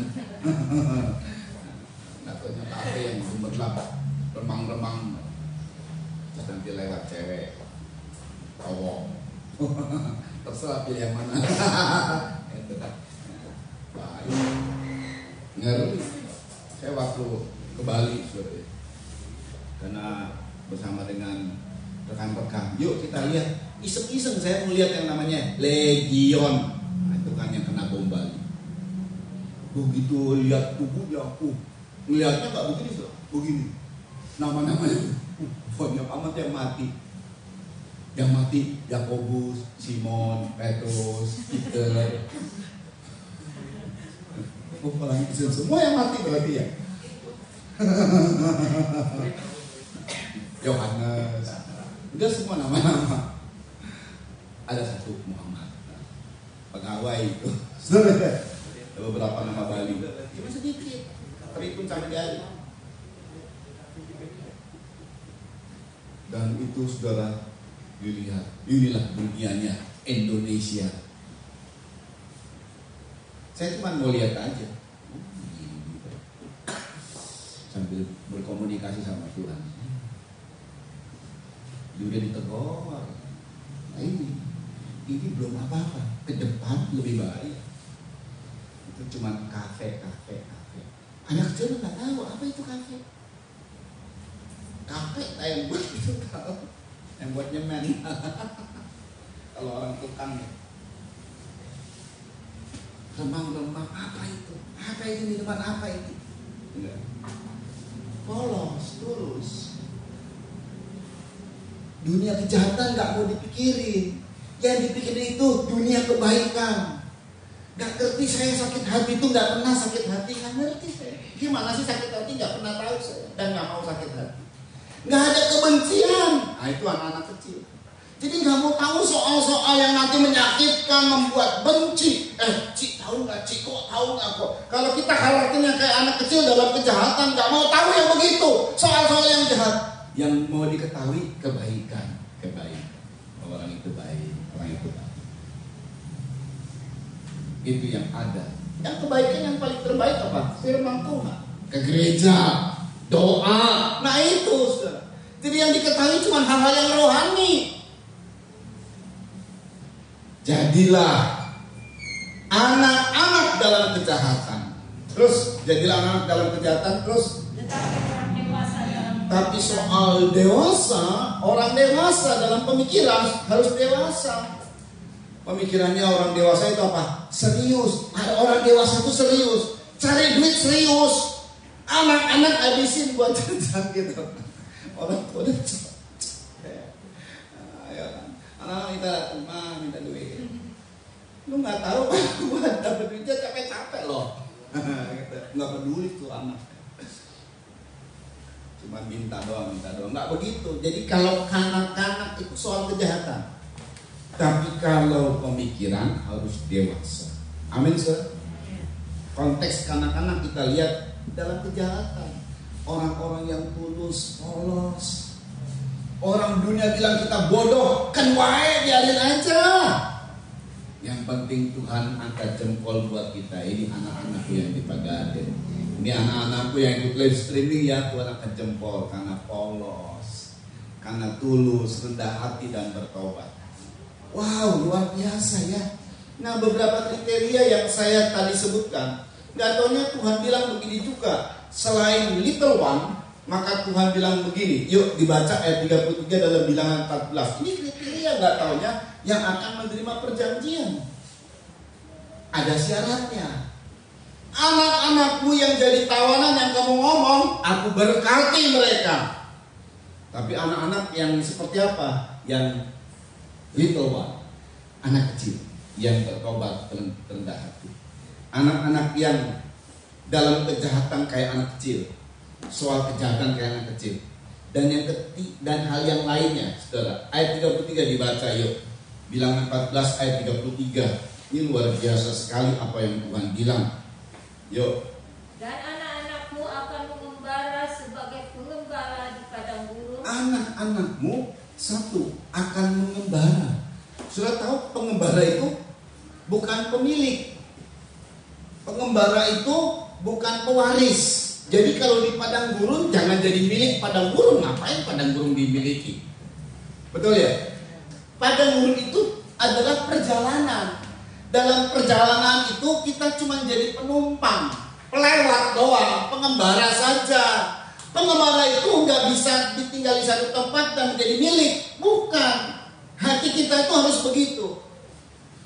Speaker 3: Nggak tahunya kafe yang gemerlap, remang-remang. Terus nanti lewat cewek, cowok. Terserah pilih yang mana. Itu kan. Baik. Ngeri. Saya waktu ke Bali, saudara. Karena bersama dengan rekan-rekan, yuk kita lihat. Iseng-iseng saya melihat yang namanya Legion. Nah, itu kan yang kena bom Bali. Begitu lihat tubuhnya aku, melihatnya nggak begini, begini. Nama-namanya banyak amat yang mati. Yang mati Yakobus, Simon, Petrus, Peter. Orang Kristen semua yang mati berarti ya. Yohanes, udah semua nama-nama. Ada satu Muhammad, pegawai itu. Ada beberapa nama Bali, cuma sedikit, tapi pun sampai jari. Dan itu saudara dilihat, inilah dunianya Indonesia. Saya cuma mau lihat aja, sambil berkomunikasi sama Tuhan. Dia udah ditegur. Nah ini belum apa-apa. Ke depan lebih baik. Itu cuma kafe. Anak kecil nggak tahu apa itu kafe. Kafe yang buat itu tahu, yang buat nyemen. Kalau orang tukang ya. Remang-remang apa itu? Apa itu di depan apa itu? Enggak. Polos, tulus. Dunia kejahatan gak mau dipikirin. Yang dipikirin itu dunia kebaikan. Gak ngerti saya sakit hati itu, gak pernah sakit hati. Gak ngerti saya. Gimana sih sakit hati, gak pernah tahu saya. Dan gak mau sakit hati. Gak ada kebencian. Nah itu anak-anak kecil. Jadi gak mau tahu soal-soal yang nanti menyakitkan, membuat benci. Cik tahu gak, Cik kok tahu gak kok. Kalau kita khawatirnya kayak anak kecil dalam kejahatan, gak mau tahu yang begitu. Soal-soal yang jahat. Yang mau diketahui kebaikan. Orang itu baik, orang itu baik. Itu yang ada. Yang kebaikan yang paling terbaik apa? Firman Tuhan. Ke gereja, doa. Nah itu saudara. Jadi yang diketahui cuma hal-hal yang rohani. Jadilah anak-anak dalam kejahatan. Terus jadilah anak dalam kejahatan. Terus tapi soal dewasa, orang dewasa dalam pemikiran harus dewasa. Pemikirannya orang dewasa itu apa? Serius. Orang dewasa itu serius. Cari duit serius. Anak-anak habisin buat jajan gitu. Orang tua udah ayo anak kita minta duit. Lu nggak tahu buat dapat duitnya capek-capek loh. Nggak peduli tuh anak. Cuma minta doang, nggak begitu. Jadi kalau kanak-kanak itu soal kejahatan, tapi kalau pemikiran harus dewasa. Amin, sir. Konteks kanak-kanak kita lihat dalam kejahatan, orang-orang yang tulus, polos. Orang dunia bilang kita bodoh, kan wae biarin aja. Yang penting Tuhan angkat jempol buat kita. Ini anak-anakku yang di Pagaden. Ini anak-anakku yang ikut live streaming ya, Tuhan angkat jempol karena polos, karena tulus, rendah hati dan bertobat. Wow, luar biasa ya. Nah, beberapa kriteria yang saya tadi sebutkan, gak taunya Tuhan bilang begini juga. Selain little one, maka Tuhan bilang begini. Yuk dibaca ayat 33 dalam Bilangan 14. Ini kriteria gak taunya yang akan menerima perjanjian. Ada syaratnya. Anak-anakmu yang jadi tawanan yang kamu ngomong, aku berkati mereka. Tapi anak-anak yang seperti apa? Yang little one, anak kecil yang bertobat rendah hati. Anak-anak yang dalam kejahatan kayak anak kecil, soal kejahatan kayak anak kecil. Dan yang dan hal yang lainnya, saudara. Ayat 33 dibaca yuk. Bilangan 14 ayat 33. Ini luar biasa sekali apa yang Tuhan bilang. Yuk.
Speaker 4: Dan anak-anakmu akan mengembara sebagai pengembala di padang gurun.
Speaker 3: Anak-anakmu satu akan mengembara. Sudah tahu pengembara itu bukan pemilik. Pengembara itu bukan pewaris. Jadi kalau di padang gurun jangan jadi milik padang gurun. Ngapain padang gurun dimiliki? Betul ya? Padang gurun itu adalah perjalanan. Dalam perjalanan itu kita cuma jadi penumpang, pelewat doang, pengembara saja. Pengembara itu nggak bisa ditinggal di satu tempat dan menjadi milik. Bukan. Hati kita itu harus begitu.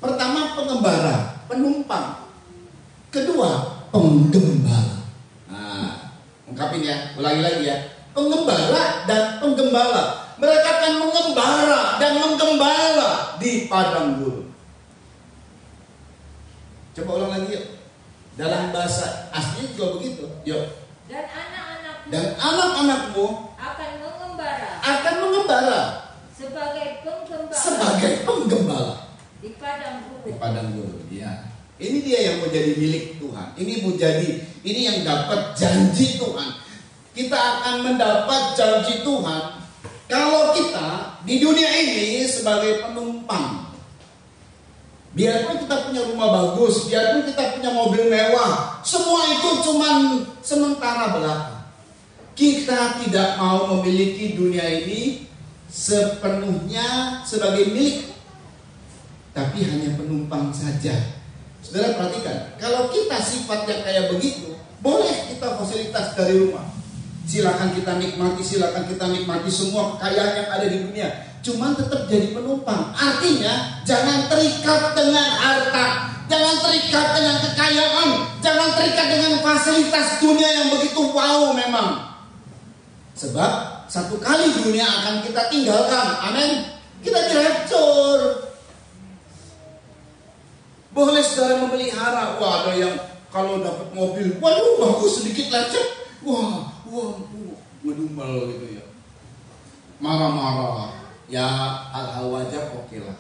Speaker 3: Pertama pengembara, penumpang. Kedua penggembala. Nah, ungkapin ya, ulangi lagi ya. Pengembara dan penggembala. Mereka akan mengembara dan menggembala di padang gurun. Coba ulang lagi yuk. Dalam bahasa asli juga begitu. Yuk.
Speaker 4: Dan
Speaker 3: anak-anakmu akan mengembara sebagai penggembala
Speaker 4: di
Speaker 3: padang gurun. Ya. Ini dia yang mau jadi milik Tuhan. Ini yang dapat janji Tuhan. Kita akan mendapat janji Tuhan kalau kita di dunia ini sebagai penumpang. Biarpun kita punya rumah bagus, biarpun kita punya mobil mewah, semua itu cuma sementara belaka. Kita tidak mau memiliki dunia ini sepenuhnya sebagai milik, tapi hanya penumpang saja. Saudara perhatikan, kalau kita sifatnya kayak begitu, boleh kita fasilitas dari rumah. Silakan kita nikmati semua kekayaan yang ada di dunia. Cuman tetap jadi penumpang. Artinya jangan terikat dengan harta, jangan terikat dengan kekayaan, jangan terikat dengan fasilitas dunia yang begitu wow memang. Sebab satu kali dunia akan kita tinggalkan. Amin. Kita dirapture. Boleh saudara memelihara. Wah, ada yang kalau dapat mobil, waduh bagus sedikit lecet. Wah, ngedumel gitu ya. Marah-marah. Ya hal-hal wajar oke lah.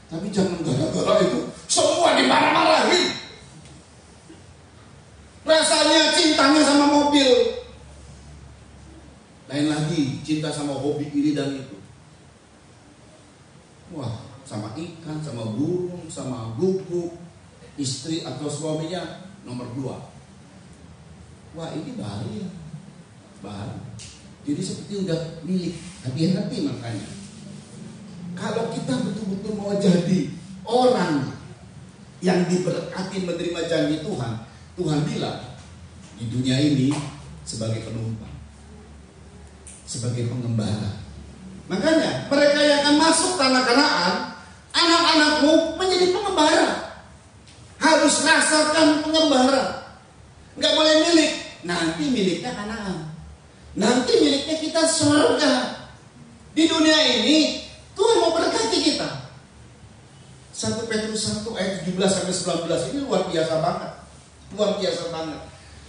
Speaker 3: Tapi jangan gara-gara itu semua dimarah-marahin. Rasanya cintanya sama mobil. Lain lagi cinta sama hobi ini dan itu. Wah, sama ikan, sama burung, sama guguk. Istri atau suaminya nomor 2. Wah, ini bahaya. Jadi seperti udah milik. Hati-hati makanya. Kalau kita betul-betul mau jadi orang yang diberkati menerima janji Tuhan, Tuhan bilang di dunia ini sebagai penumpang, sebagai pengembara. Makanya mereka yang akan masuk tanah Kanaan, anak-anakmu menjadi pengembara. Harus rasakan pengembara. Nggak boleh milik. Nanti miliknya Kanaan. Nanti miliknya kita surga. Di dunia ini Tuhan mau berkati kita. 1 Petrus 1 ayat 17 sampai 19 ini luar biasa banget. Luar biasa banget.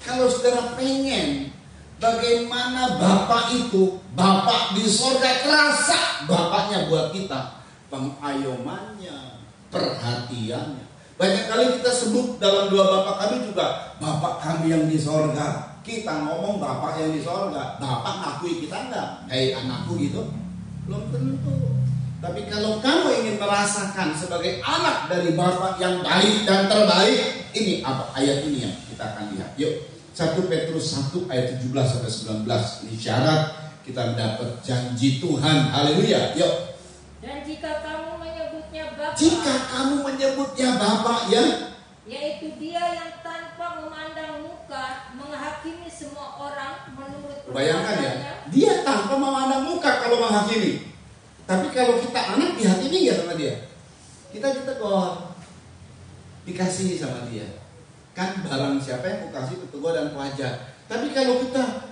Speaker 3: Kalau saudara pengen bagaimana Bapak itu, Bapak di sorga kerasa Bapaknya buat kita, pengayomannya, perhatiannya. Banyak kali kita sebut dalam doa Bapak kami juga, Bapak kami yang di sorga. Kita ngomong Bapak yang di sorga, Bapak ngakui kita enggak? Hei anakku gitu? Belum tentu. Tapi kalau kamu ingin merasakan sebagai anak dari Bapak yang baik dan terbaik, ini apa ayat ini yang kita akan lihat. Yuk, 1 Petrus 1 ayat 17 sampai 19. Ini syarat kita mendapat janji Tuhan. Haleluya. Yuk.
Speaker 4: Dan jika kamu menyebutnya Bapa,
Speaker 3: Jika kamu menyebutnya Bapa, ya,
Speaker 4: yaitu Dia yang tanpa memandang muka menghakimi semua orang menurut
Speaker 3: bayangkan ya,
Speaker 4: perbuatannya.
Speaker 3: Dia tanpa memandang muka kalau menghakimi. Tapi kalau kita anak dihakimi nggak sama Dia? Kita ditegur, dikasihi sama Dia. Kan barang siapa yang kukasih kutegur dan kuajar. Tapi kalau kita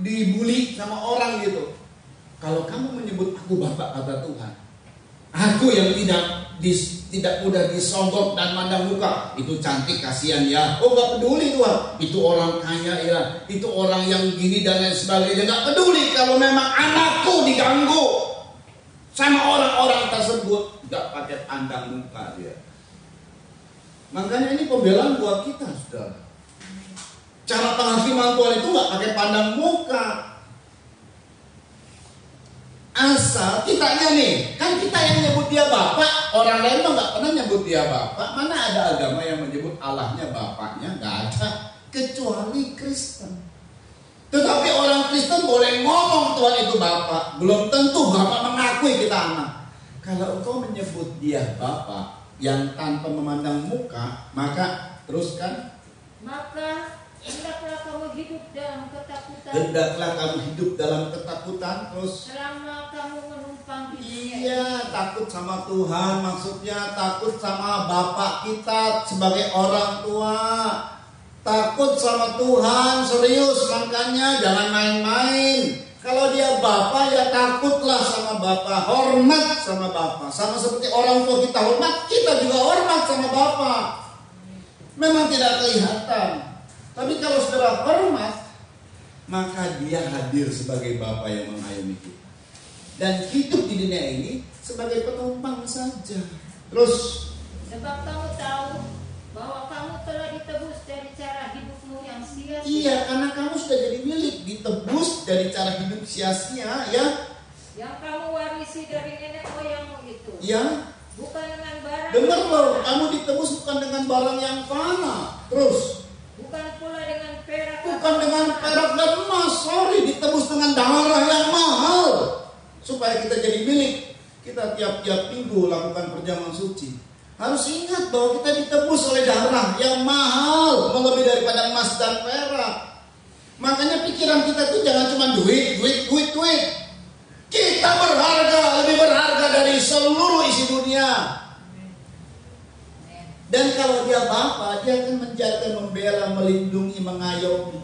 Speaker 3: dibully sama orang gitu, kalau kamu menyebut aku Bapak, kata Tuhan, aku yang tidak mudah disogok dan mandang muka, itu cantik, kasihan ya. Oh, gak peduli Tuhan, itu orang kaya ya, itu orang yang gini dan lain sebagainya. Gak peduli kalau memang anakku diganggu sama orang-orang tersebut, gak pakai pandang muka dia. Makanya ini pembelaan buat kita, saudara. Cara penghakiman Tuhan itu gak pakai pandang muka. Asal kitanya nih, kan kita yang nyebut Dia Bapak, orang lain mah gak pernah nyebut Dia Bapak. Mana ada agama yang menyebut Allahnya Bapaknya? Gak ada, kecuali Kristen. Tetapi orang Kristen boleh ngomong Tuhan itu Bapak, belum tentu Bapak mengakui kita anak. Kalau engkau menyebut Dia Bapak yang tanpa memandang muka, maka teruskan.
Speaker 4: Maka hendaklah kamu hidup dalam ketakutan.
Speaker 3: Hendaklah kamu hidup dalam ketakutan. Terus
Speaker 4: Selama kamu menumpang di dunia.
Speaker 3: iya, takut sama Tuhan, maksudnya takut sama Bapak kita sebagai orang tua. Takut sama Tuhan, serius, makanya jangan main-main. Kalau Dia Bapak, ya takutlah sama Bapak, hormat sama Bapak. Sama seperti orang tua kita hormat, kita juga hormat sama Bapak. Memang tidak kelihatan, tapi kalau saudara hormat, maka Dia hadir sebagai Bapa yang mengayomi kita. Dan hidup di dunia ini sebagai penumpang saja. Terus,
Speaker 4: Sebab kamu tahu bahwa kamu telah ditebus dari cara hidupmu yang sia-sia.
Speaker 3: iya, karena kamu sudah jadi milik, ditebus dari cara hidup sia-sia, ya.
Speaker 4: Yang kamu warisi dari nenek moyangmu itu.
Speaker 3: Ya,
Speaker 4: Bukan dengan barang.
Speaker 3: dengar loh, kamu ditebus bukan dengan barang yang fana. Terus,
Speaker 4: Bukan pula dengan perak.
Speaker 3: bukan dengan perak dan emas, sorry, ditebus dengan darah yang mahal. Supaya kita jadi milik. Kita tiap-tiap minggu lakukan perjamuan suci. Harus ingat bahwa kita ditebus oleh darah yang mahal, melebihi daripada emas dan perak. Makanya pikiran kita tuh jangan cuma duit. Kita berharga, lebih berharga dari seluruh isi dunia. Dan kalau Dia Bapa, Dia akan menjaga, membela, melindungi, mengayomi.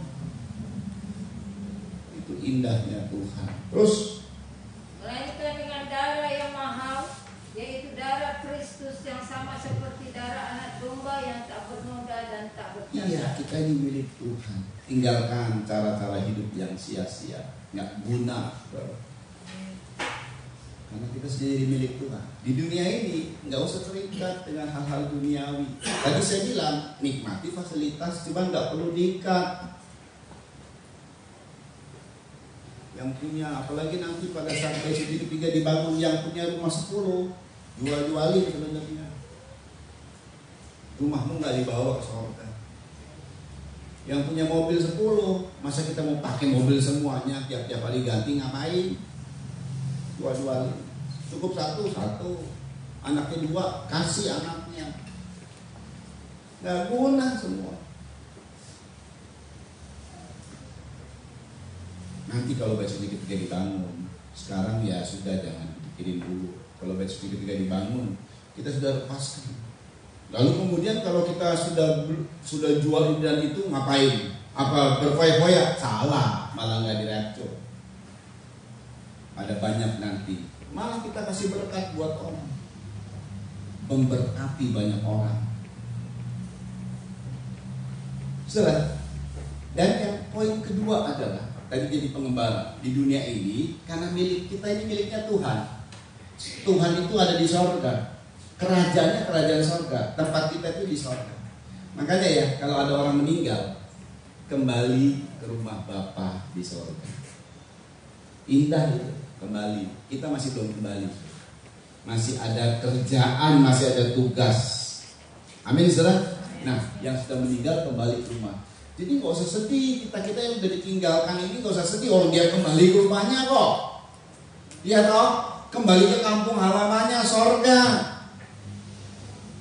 Speaker 3: Itu indahnya Tuhan. Terus,
Speaker 4: Melainkan dengan darah yang mahal, yaitu darah Kristus yang sama seperti darah anak domba yang tak bernoda dan tak bercacat.
Speaker 3: iya, kita ini milik Tuhan. Tinggalkan cara-cara hidup yang sia-sia, nggak guna. Karena kita sendiri milik Tuhan. Di dunia ini nggak usah terikat dengan hal-hal duniawi. Tadi saya bilang nikmati fasilitas, cuma nggak perlu diikat. Yang punya, apalagi nanti pada saat Presiden 3 dibangun, yang punya rumah 10 jual-jualin sebenarnya. Rumahmu nggak dibawa ke surga. Yang punya mobil 10, masa kita mau pakai mobil semuanya tiap-tiap kali ganti, ngapain? Jual-jualin. Cukup satu. Anaknya 2, kasih anaknya. Nggak guna semua. Nanti kalau besok ketiga dibangun, sekarang ya sudah, jangan dipikirin dulu. Kalau besok ketiga dibangun, kita sudah lepaskan. Lalu kemudian kalau kita sudah jual ini dan itu, ngapain? Apa berfoya-foya? Salah, malah nggak diracun. Ada banyak nanti. Malah kita kasih berkat buat orang, memberkati banyak orang. Setelah, dan yang poin kedua adalah tadi jadi pengembara di dunia ini, karena milik kita ini miliknya Tuhan. Tuhan itu ada di sorga, kerajaannya kerajaan sorga, tempat kita itu di sorga. Makanya ya, kalau ada orang meninggal, kembali ke rumah Bapa di sorga. Indah itu, kembali. Kita masih belum kembali, masih ada kerjaan, masih ada tugas. Amin, saudara. Nah, yang sudah meninggal kembali ke rumah. Jadi nggak usah sedih, kita yang udah ditinggalkan ini nggak usah sedih. Orang dia kembali ke rumahnya kok. Iya toh, kembali ke kampung halamannya, sorga.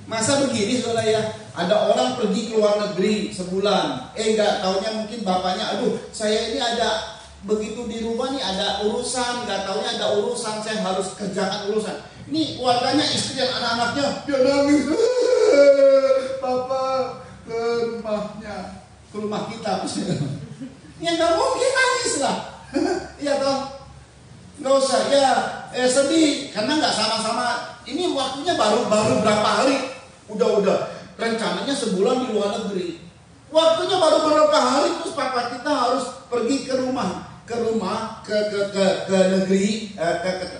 Speaker 3: Masa begini saudara ya, ada orang pergi ke luar negeri sebulan, nggak taunya mungkin bapaknya, aduh saya ini ada begitu di rumah nih ada urusan, nggak taunya ada urusan, saya harus kerjakan urusan. Ini keluarganya, istri dan anak-anaknya, dia nangis, papa ke rumahnya, ke rumah kita. Ya nggak mungkin nangis lah. Iya toh, nggak usah ya sedih karena nggak sama-sama. Ini waktunya baru berapa hari, udah rencananya sebulan di luar negeri. Waktunya baru beberapa hari terus papa kita harus pergi ke negeri,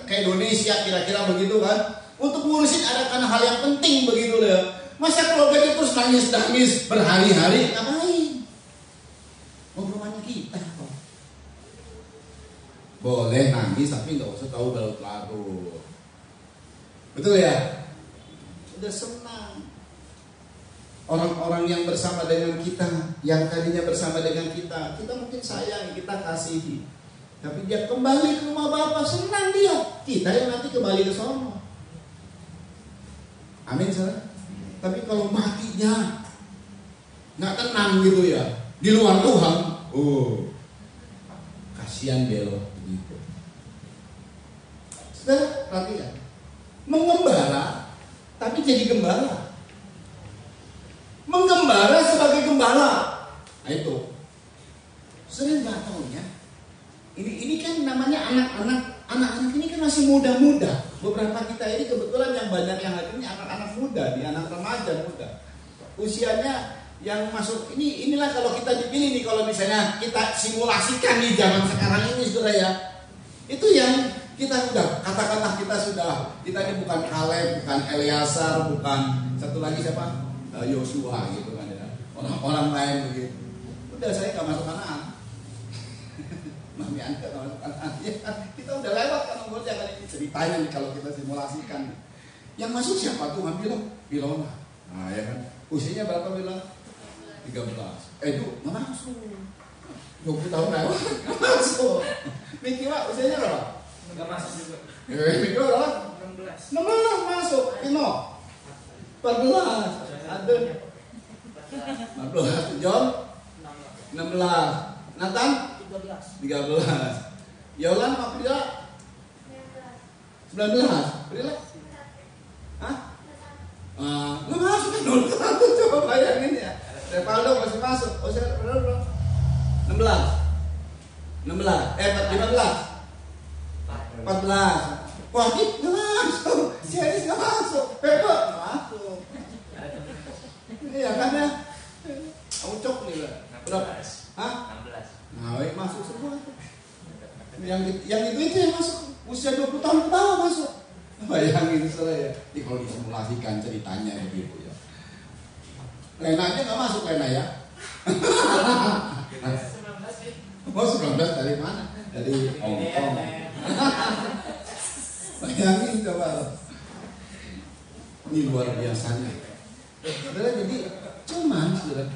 Speaker 3: ke Indonesia kira-kira begitu kan, untuk ngurusin ada hal yang penting begitu loh ya. Masa keluarga itu terus nangis berhari-hari ngapain? Mau ke rumahnya kita kok. Boleh nangis tapi nggak usah tahu larut-larut. Betul ya? Udah senang. Orang-orang yang bersama dengan kita, yang tadinya bersama dengan kita mungkin sayang, kita kasihi. Tapi dia kembali ke rumah Bapa, senang dia. Kita yang nanti kembali ke sana. Amin, saudara. Tapi kalau matinya nggak tenang gitu ya, di luar Tuhan, kasihan dia loh begitu. Saudara, perhatikan. Mengembala, tapi jadi gembala. Menggembala sebagai gembala. Nah itu. Sering nggak tahu ya. Ini kan namanya anak-anak ini kan masih muda-muda. Beberapa kita ini kebetulan yang banyak yang hadir ini anak-anak muda, di anak remaja muda. Usianya yang masuk inilah kalau kita dipilih nih, kalau misalnya kita simulasikan di zaman sekarang ini saudara ya. Itu yang kita udah katakanlah kita ini bukan Kaleb, bukan Eliasar, bukan satu lagi siapa? Yosua gitu kan ya. Orang-orang lain begitu. Udah saya nggak masuk anak. Mami Anda nggak masuk anak. Ya, kita udah lewat kan umurnya kali ini. Ceritanya nih kalau kita simulasikan. Yang masuk siapa tuh? Bilona. Nah ya kan. Usianya berapa bilang? 13. Itu nggak masuk. 20 tahun lewat nggak masuk. Miki Wak usianya berapa?
Speaker 5: Nggak masuk juga.
Speaker 3: Miki Wak berapa? 16 masuk. Pino 14. Ada 14. John 16. Nathan 13. Yolan sama Prila 19. Prila? Hah? Nggak masuk kan? Coba bayangin ya. Revaldo masih masuk. Oh saya berapa? 16. 15. 14. Wah, nggak masuk. Serius nggak masuk. Pepe nggak masuk. Iya kan ya? Ucok nih lah. Berapa? Hah? 16. Nah, masuk semua. Yang itu yang masuk usia 20 tahun ke bawah masuk. Bayangin saya. Ini kalau disimulasikan ceritanya begitu ya. Lena aja nggak masuk Lena ya. 19 dari mana? Dari Hong Kong. Bayangin coba. Ini luar biasanya. Saudara, jadi cuman saudara,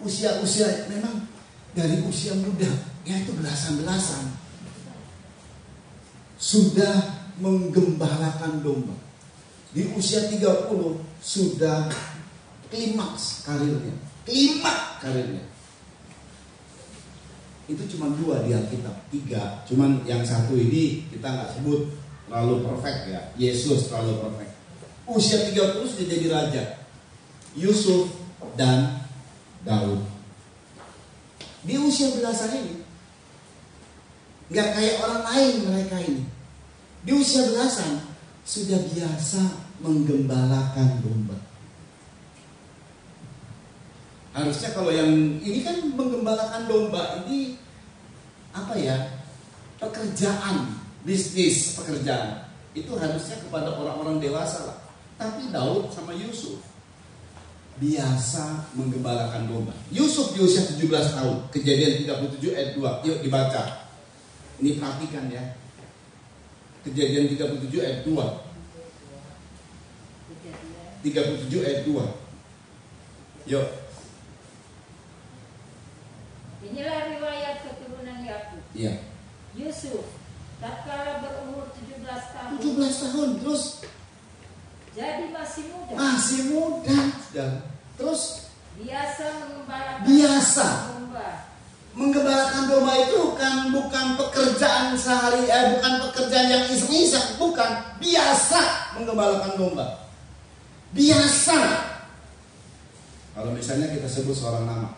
Speaker 3: usia memang dari usia muda, yaitu belasan-belasan, sudah menggembalakan domba. Di usia 30 sudah klimaks karirnya. Itu cuma 2 di Alkitab, 3. Cuman yang satu ini kita nggak sebut, terlalu perfect ya. Yesus terlalu perfect. Usia 30 sudah jadi raja. Yusuf dan Daud. Di usia belasan ini nggak kayak orang lain mereka ini. Di usia belasan sudah biasa menggembalakan domba. Harusnya kalau yang ini kan menggembalakan domba ini apa ya? Pekerjaan, bisnis, pekerjaan. Itu harusnya kepada orang-orang dewasa lah. Tapi Daud sama Yusuf biasa menggembalakan domba. Yusuf di usia 17 tahun, Kejadian 37 ayat 2. Yuk dibaca. Ini perhatikan ya. Kejadian 37 ayat 2. 37 ayat 2. Yuk. Iya.
Speaker 4: Yusuf tatkala berumur 17 tahun.
Speaker 3: 17 tahun terus
Speaker 4: Jadi masih muda.
Speaker 3: Masih muda. Terus
Speaker 4: biasa mengembalakan domba.
Speaker 3: Menggembalakan domba itu bukan pekerjaan sehari, bukan pekerjaan yang iseng-iseng, bukan. Biasa menggembalakan domba. Biasa. Kalau misalnya kita sebut seorang nama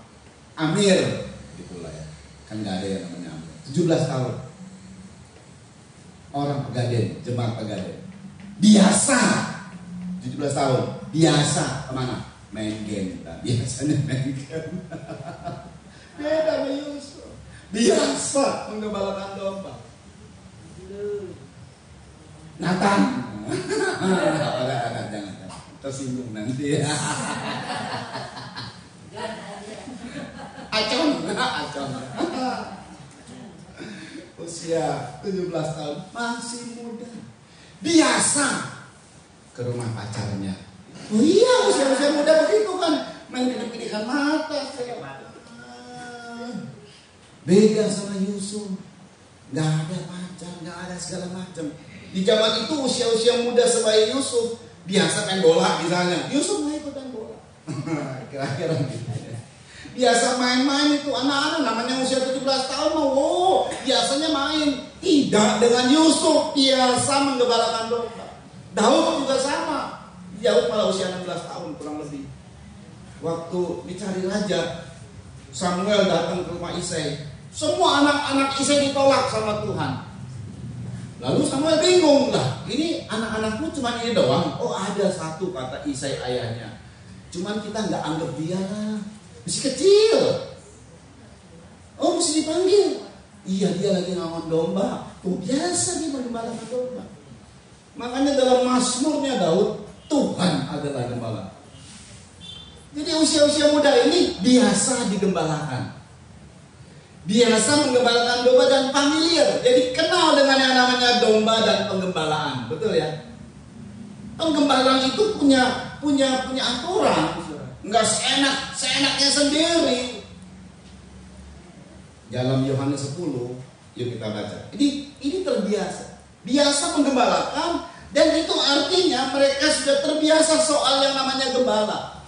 Speaker 3: Amir, gitulah ya. Kan nggak ada yang namanya Amir. 17 tahun. Orang Pegadaian, jemaat Pegadaian. Biasa. 17 tahun. Biasa kemana? Main game. Biasanya main game. Beda sama Yusuf. Biasa menggembalakan domba. Nathan. Jangan. Tersinggung nanti. Acon. Usia 17 tahun, masih muda. Biasa ke rumah pacarnya. Oh iya, usia muda begitu kan, main kedip-kedipan mata. Beda sama Yusuf. Gak ada pacar, gak ada segala macam. Di zaman itu usia-usia muda sebagai Yusuf biasa main bola misalnya. Yusuf nggak ikut main bola. Kira-kira gitu. Biasa main-main itu anak-anak namanya usia 17 tahun biasanya main. Tidak dengan Yusuf, biasa menggembalakan domba. Daud juga sama. Daud malah usia 16 tahun kurang lebih. Waktu dicari raja, Samuel datang ke rumah Isai. Semua anak-anak Isai ditolak sama Tuhan. Lalu Samuel bingung lah. Ini anak-anakmu cuma ini doang. Oh ada satu kata Isai ayahnya. Cuman kita nggak anggap dia lah. Masih kecil. Oh mesti dipanggil. Iya dia lagi ngangon domba. Tuh biasa dia menggembalakan domba. Makanya dalam Mazmurnya Daud, Tuhan adalah gembala. Jadi usia-usia muda ini biasa digembalakan. Biasa menggembalakan domba dan familiar. Jadi kenal dengan yang namanya domba dan penggembalaan. Betul ya? Penggembalaan itu punya aturan. Enggak seenaknya sendiri. Dalam Yohanes 10, yuk kita baca. Ini terbiasa. Biasa menggembalakan dan itu artinya mereka sudah terbiasa soal yang namanya gembala.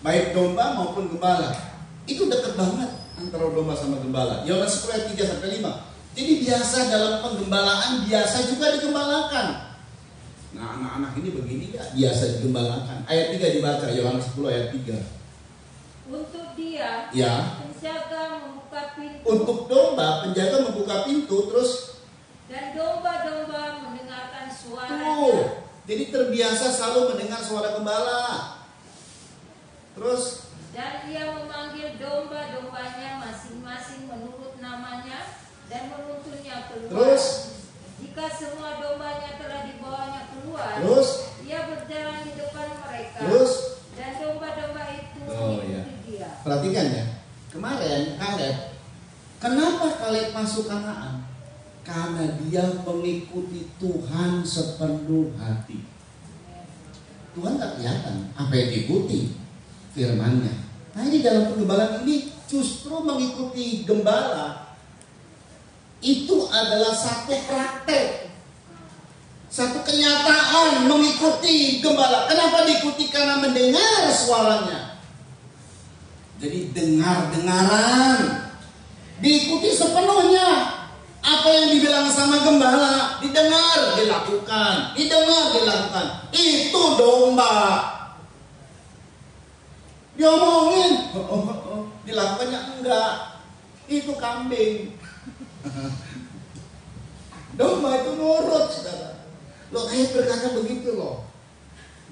Speaker 3: Baik domba maupun gembala. Itu dekat banget antara domba sama gembala. Yohanes 10 ayat 3 sampai 5. Jadi biasa dalam penggembalaan biasa juga digembalakan. Nah anak-anak ini begini ya, biasa digembalakan. Ayat 3 dibaca, Yohanes 10 ayat 3.
Speaker 4: Untuk dia,
Speaker 3: ya,
Speaker 4: penjaga membuka pintu.
Speaker 3: Untuk domba, penjaga membuka pintu, terus
Speaker 4: dan domba-domba mendengarkan suaranya.
Speaker 3: Jadi terbiasa selalu mendengar suara gembala. Terus
Speaker 4: dan ia memanggil domba-dombanya masing-masing menurut namanya dan menuntunnya keluar.
Speaker 3: Terus
Speaker 4: jika semua dombanya telah dibawanya keluar,
Speaker 3: terus
Speaker 4: ia berjalan di depan mereka.
Speaker 3: Terus
Speaker 4: dan domba-domba itu mengikuti dia.
Speaker 3: Perhatikan ya. Kemarin Kaleb, kenapa Kaleb masuk Kanaan? Karena dia mengikuti Tuhan sepenuh hati. Tuhan tak kelihatan apa yang diikuti, firman-Nya. Nah ini dalam penggembalaan ini justru mengikuti gembala itu adalah satu praktek, satu kenyataan mengikuti gembala. Kenapa diikuti? Karena mendengar suaranya. Jadi dengar-dengaran, diikuti sepenuhnya. Apa yang dibilang sama gembala, didengar, dilakukan, didengar, dilakukan. Itu domba. Diomongin, dilakukannya enggak. Itu kambing. Domba itu nurut, saudara. Loh, ayat berkata begitu loh.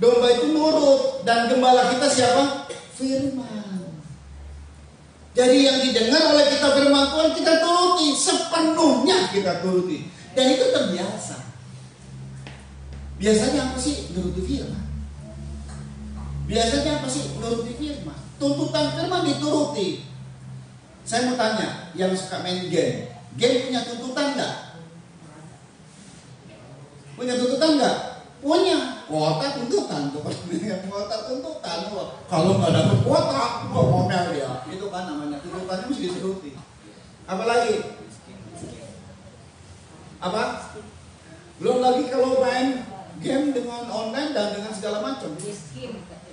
Speaker 3: Domba itu nurut dan gembala kita siapa? Firman. Jadi yang didengar oleh kita firman Tuhan kita turuti, sepenuhnya kita turuti. Dan itu terbiasa. Biasanya apa sih menuruti firman? Biasanya apa sih menuruti firman? Tuntutan firman dituruti. Saya mau tanya, yang suka main game punya tuntutan nggak? Punya tuntutan nggak? Punya. Kuota tuntutan tuh. Kuota tuntutan. Kalau nggak dapat kuota, ngomel dia. Itu kan namanya tuntutannya mesti dituruti. Apalagi? Apa? Belum lagi kalau main game dengan online dan dengan segala macam.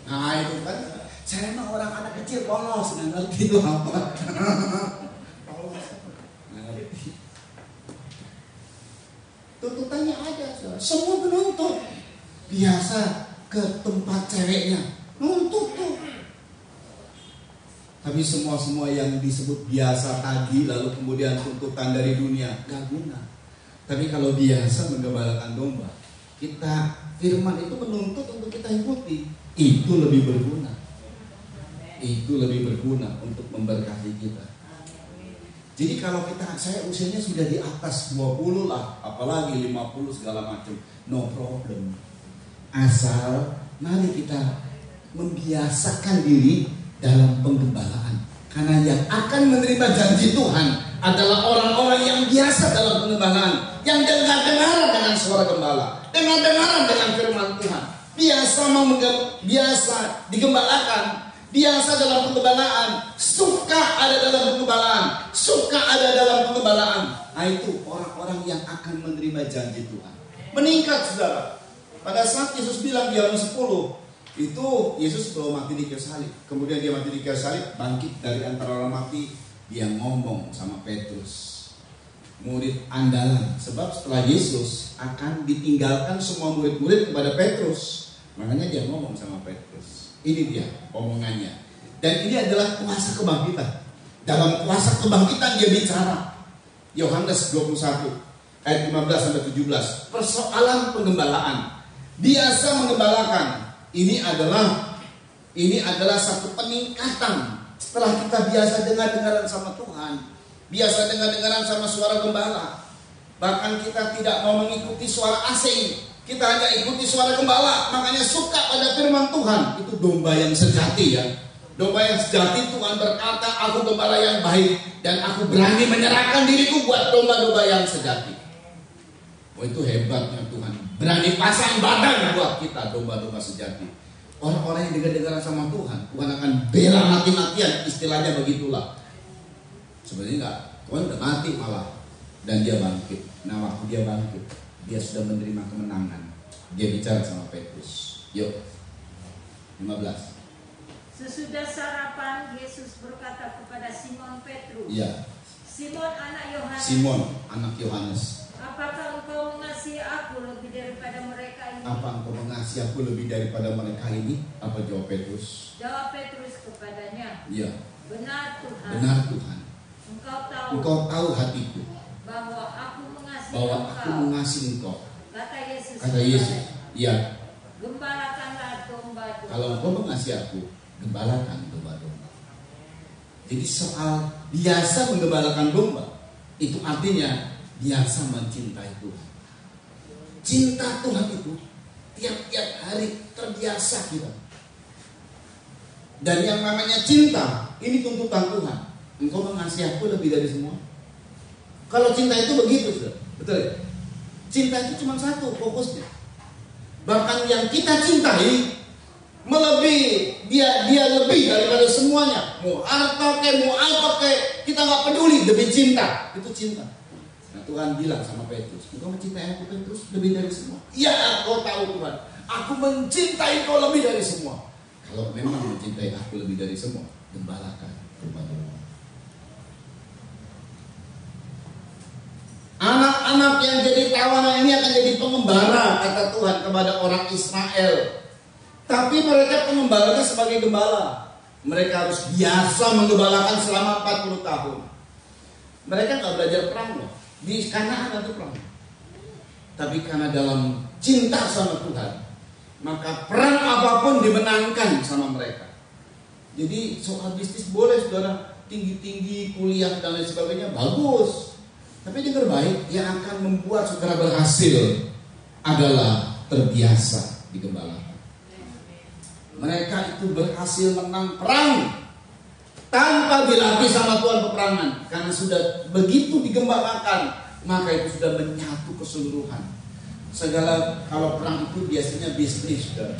Speaker 3: Nah itu kan, saya mah orang anak kecil polos, nggak ngerti itu apa. Polos, nggak ngerti. Tuntutannya ada, semua menuntut. Biasa ke tempat ceweknya, nuntut tuh. Tapi semua yang disebut biasa tadi, lalu kemudian tuntutan dari dunia, nggak guna. Tapi kalau biasa menggembalakan domba, kita firman itu menuntut untuk kita ikuti, itu lebih berguna. Itu lebih berguna untuk memberkati kita. Jadi kalau saya usianya sudah di atas 20 lah, apalagi 50 segala macam, no problem. Asal mari kita membiasakan diri dalam penggembalaan. Karena yang akan menerima janji Tuhan adalah orang-orang yang biasa dalam penggembalaan, yang dengar-dengaran dengan suara gembala, dengar-dengaran dengan firman Tuhan, biasa digembalakan, biasa dalam penggembalaan, suka ada dalam penggembalaan, suka ada dalam penggembalaan. Nah itu orang-orang yang akan menerima janji Tuhan. Meningkat saudara. Pada saat Yesus bilang di Yohanes 10, itu Yesus belum mati di kayu salib. Kemudian dia mati di kayu salib, bangkit dari antara orang mati. Dia ngomong sama Petrus, murid andalan. Sebab setelah Yesus akan ditinggalkan semua murid-murid kepada Petrus, makanya dia ngomong sama Petrus. Ini dia omongannya. Dan ini adalah kuasa kebangkitan. Dalam kuasa kebangkitan dia bicara. Yohanes 21 ayat 15-17. Persoalan penggembalaan. Biasa menggembalakan. Ini adalah satu peningkatan. Setelah kita biasa dengar-dengaran sama Tuhan, biasa dengar-dengaran sama suara gembala, bahkan kita tidak mau mengikuti suara asing, kita hanya ikuti suara gembala. Makanya suka pada firman Tuhan. Itu domba yang sejati ya. Domba yang sejati, Tuhan berkata, aku gembala yang baik dan aku berani menyerahkan diriku buat domba-domba yang sejati. Oh itu hebatnya Tuhan, berani pasang badan buat kita domba-domba sejati. Orang-orang yang dengar-dengaran sama Tuhan, Tuhan akan bela mati-matian, istilahnya begitulah. Sebenarnya enggak, Tuhan udah mati malah, dan dia bangkit. Nah waktu dia bangkit, dia sudah menerima kemenangan. Dia bicara sama Petrus. Yuk 15.
Speaker 4: Sesudah sarapan, Yesus berkata kepada Simon Petrus,
Speaker 3: Ya.
Speaker 4: Simon anak Yohanes, apakah engkau mengasihi aku lebih daripada mereka ini?
Speaker 3: Apa engkau mengasihi aku lebih daripada mereka ini? Apa jawab Petrus?
Speaker 4: Jawab Petrus kepadanya,
Speaker 3: Ya.
Speaker 4: Benar Tuhan.
Speaker 3: Benar Tuhan.
Speaker 4: Engkau tahu
Speaker 3: hatiku
Speaker 4: bahwa aku
Speaker 3: mengasihi engkau.
Speaker 4: Kata
Speaker 3: Yesus. Ya.
Speaker 4: Gembalakanlah domba-domba.
Speaker 3: Kalau engkau mengasihi aku, gembalakan domba-domba. Jadi soal biasa menggembalakan domba, itu artinya biasa mencintai Tuhan. Cinta Tuhan itu tiap-tiap hari terbiasa kita. Dan yang namanya cinta, ini tuntutan Tuhan. Engkau mengasihi aku lebih dari semua. Kalau cinta itu begitu, sudah. Betul ya? Cinta itu cuma satu fokusnya. Bahkan yang kita cintai melebihi, dia lebih daripada semuanya. Mau harta kayak, mau apa kayak, kita nggak peduli, demi cinta. Itu cinta. Nah Tuhan bilang sama Petrus, engkau mencintai aku Petrus lebih dari semua. Ya kau tahu Tuhan, aku mencintai kau lebih dari semua. Kalau memang mencintai aku lebih dari semua, gembalakan domba-domba. Anak-anak yang jadi tawanan ini akan jadi pengembala, kata Tuhan kepada orang Israel. Tapi mereka pengembalanya sebagai gembala. Mereka harus biasa menggembalakan selama 40 tahun. Mereka nggak belajar perang loh. Di Kanaan ada perang. Tapi karena dalam cinta sama Tuhan, maka perang apapun dimenangkan sama mereka. Jadi soal bisnis boleh saudara, tinggi-tinggi, kuliah dan lain sebagainya, bagus. Tapi dengar baik, yang akan membuat saudara berhasil adalah terbiasa digembalakan. Mereka itu berhasil menang perang tanpa dilatih sama Tuhan peperangan, karena sudah begitu digembalakan, maka itu sudah menyatu keseluruhan. Segala kalau perang itu biasanya bisnis, saudara.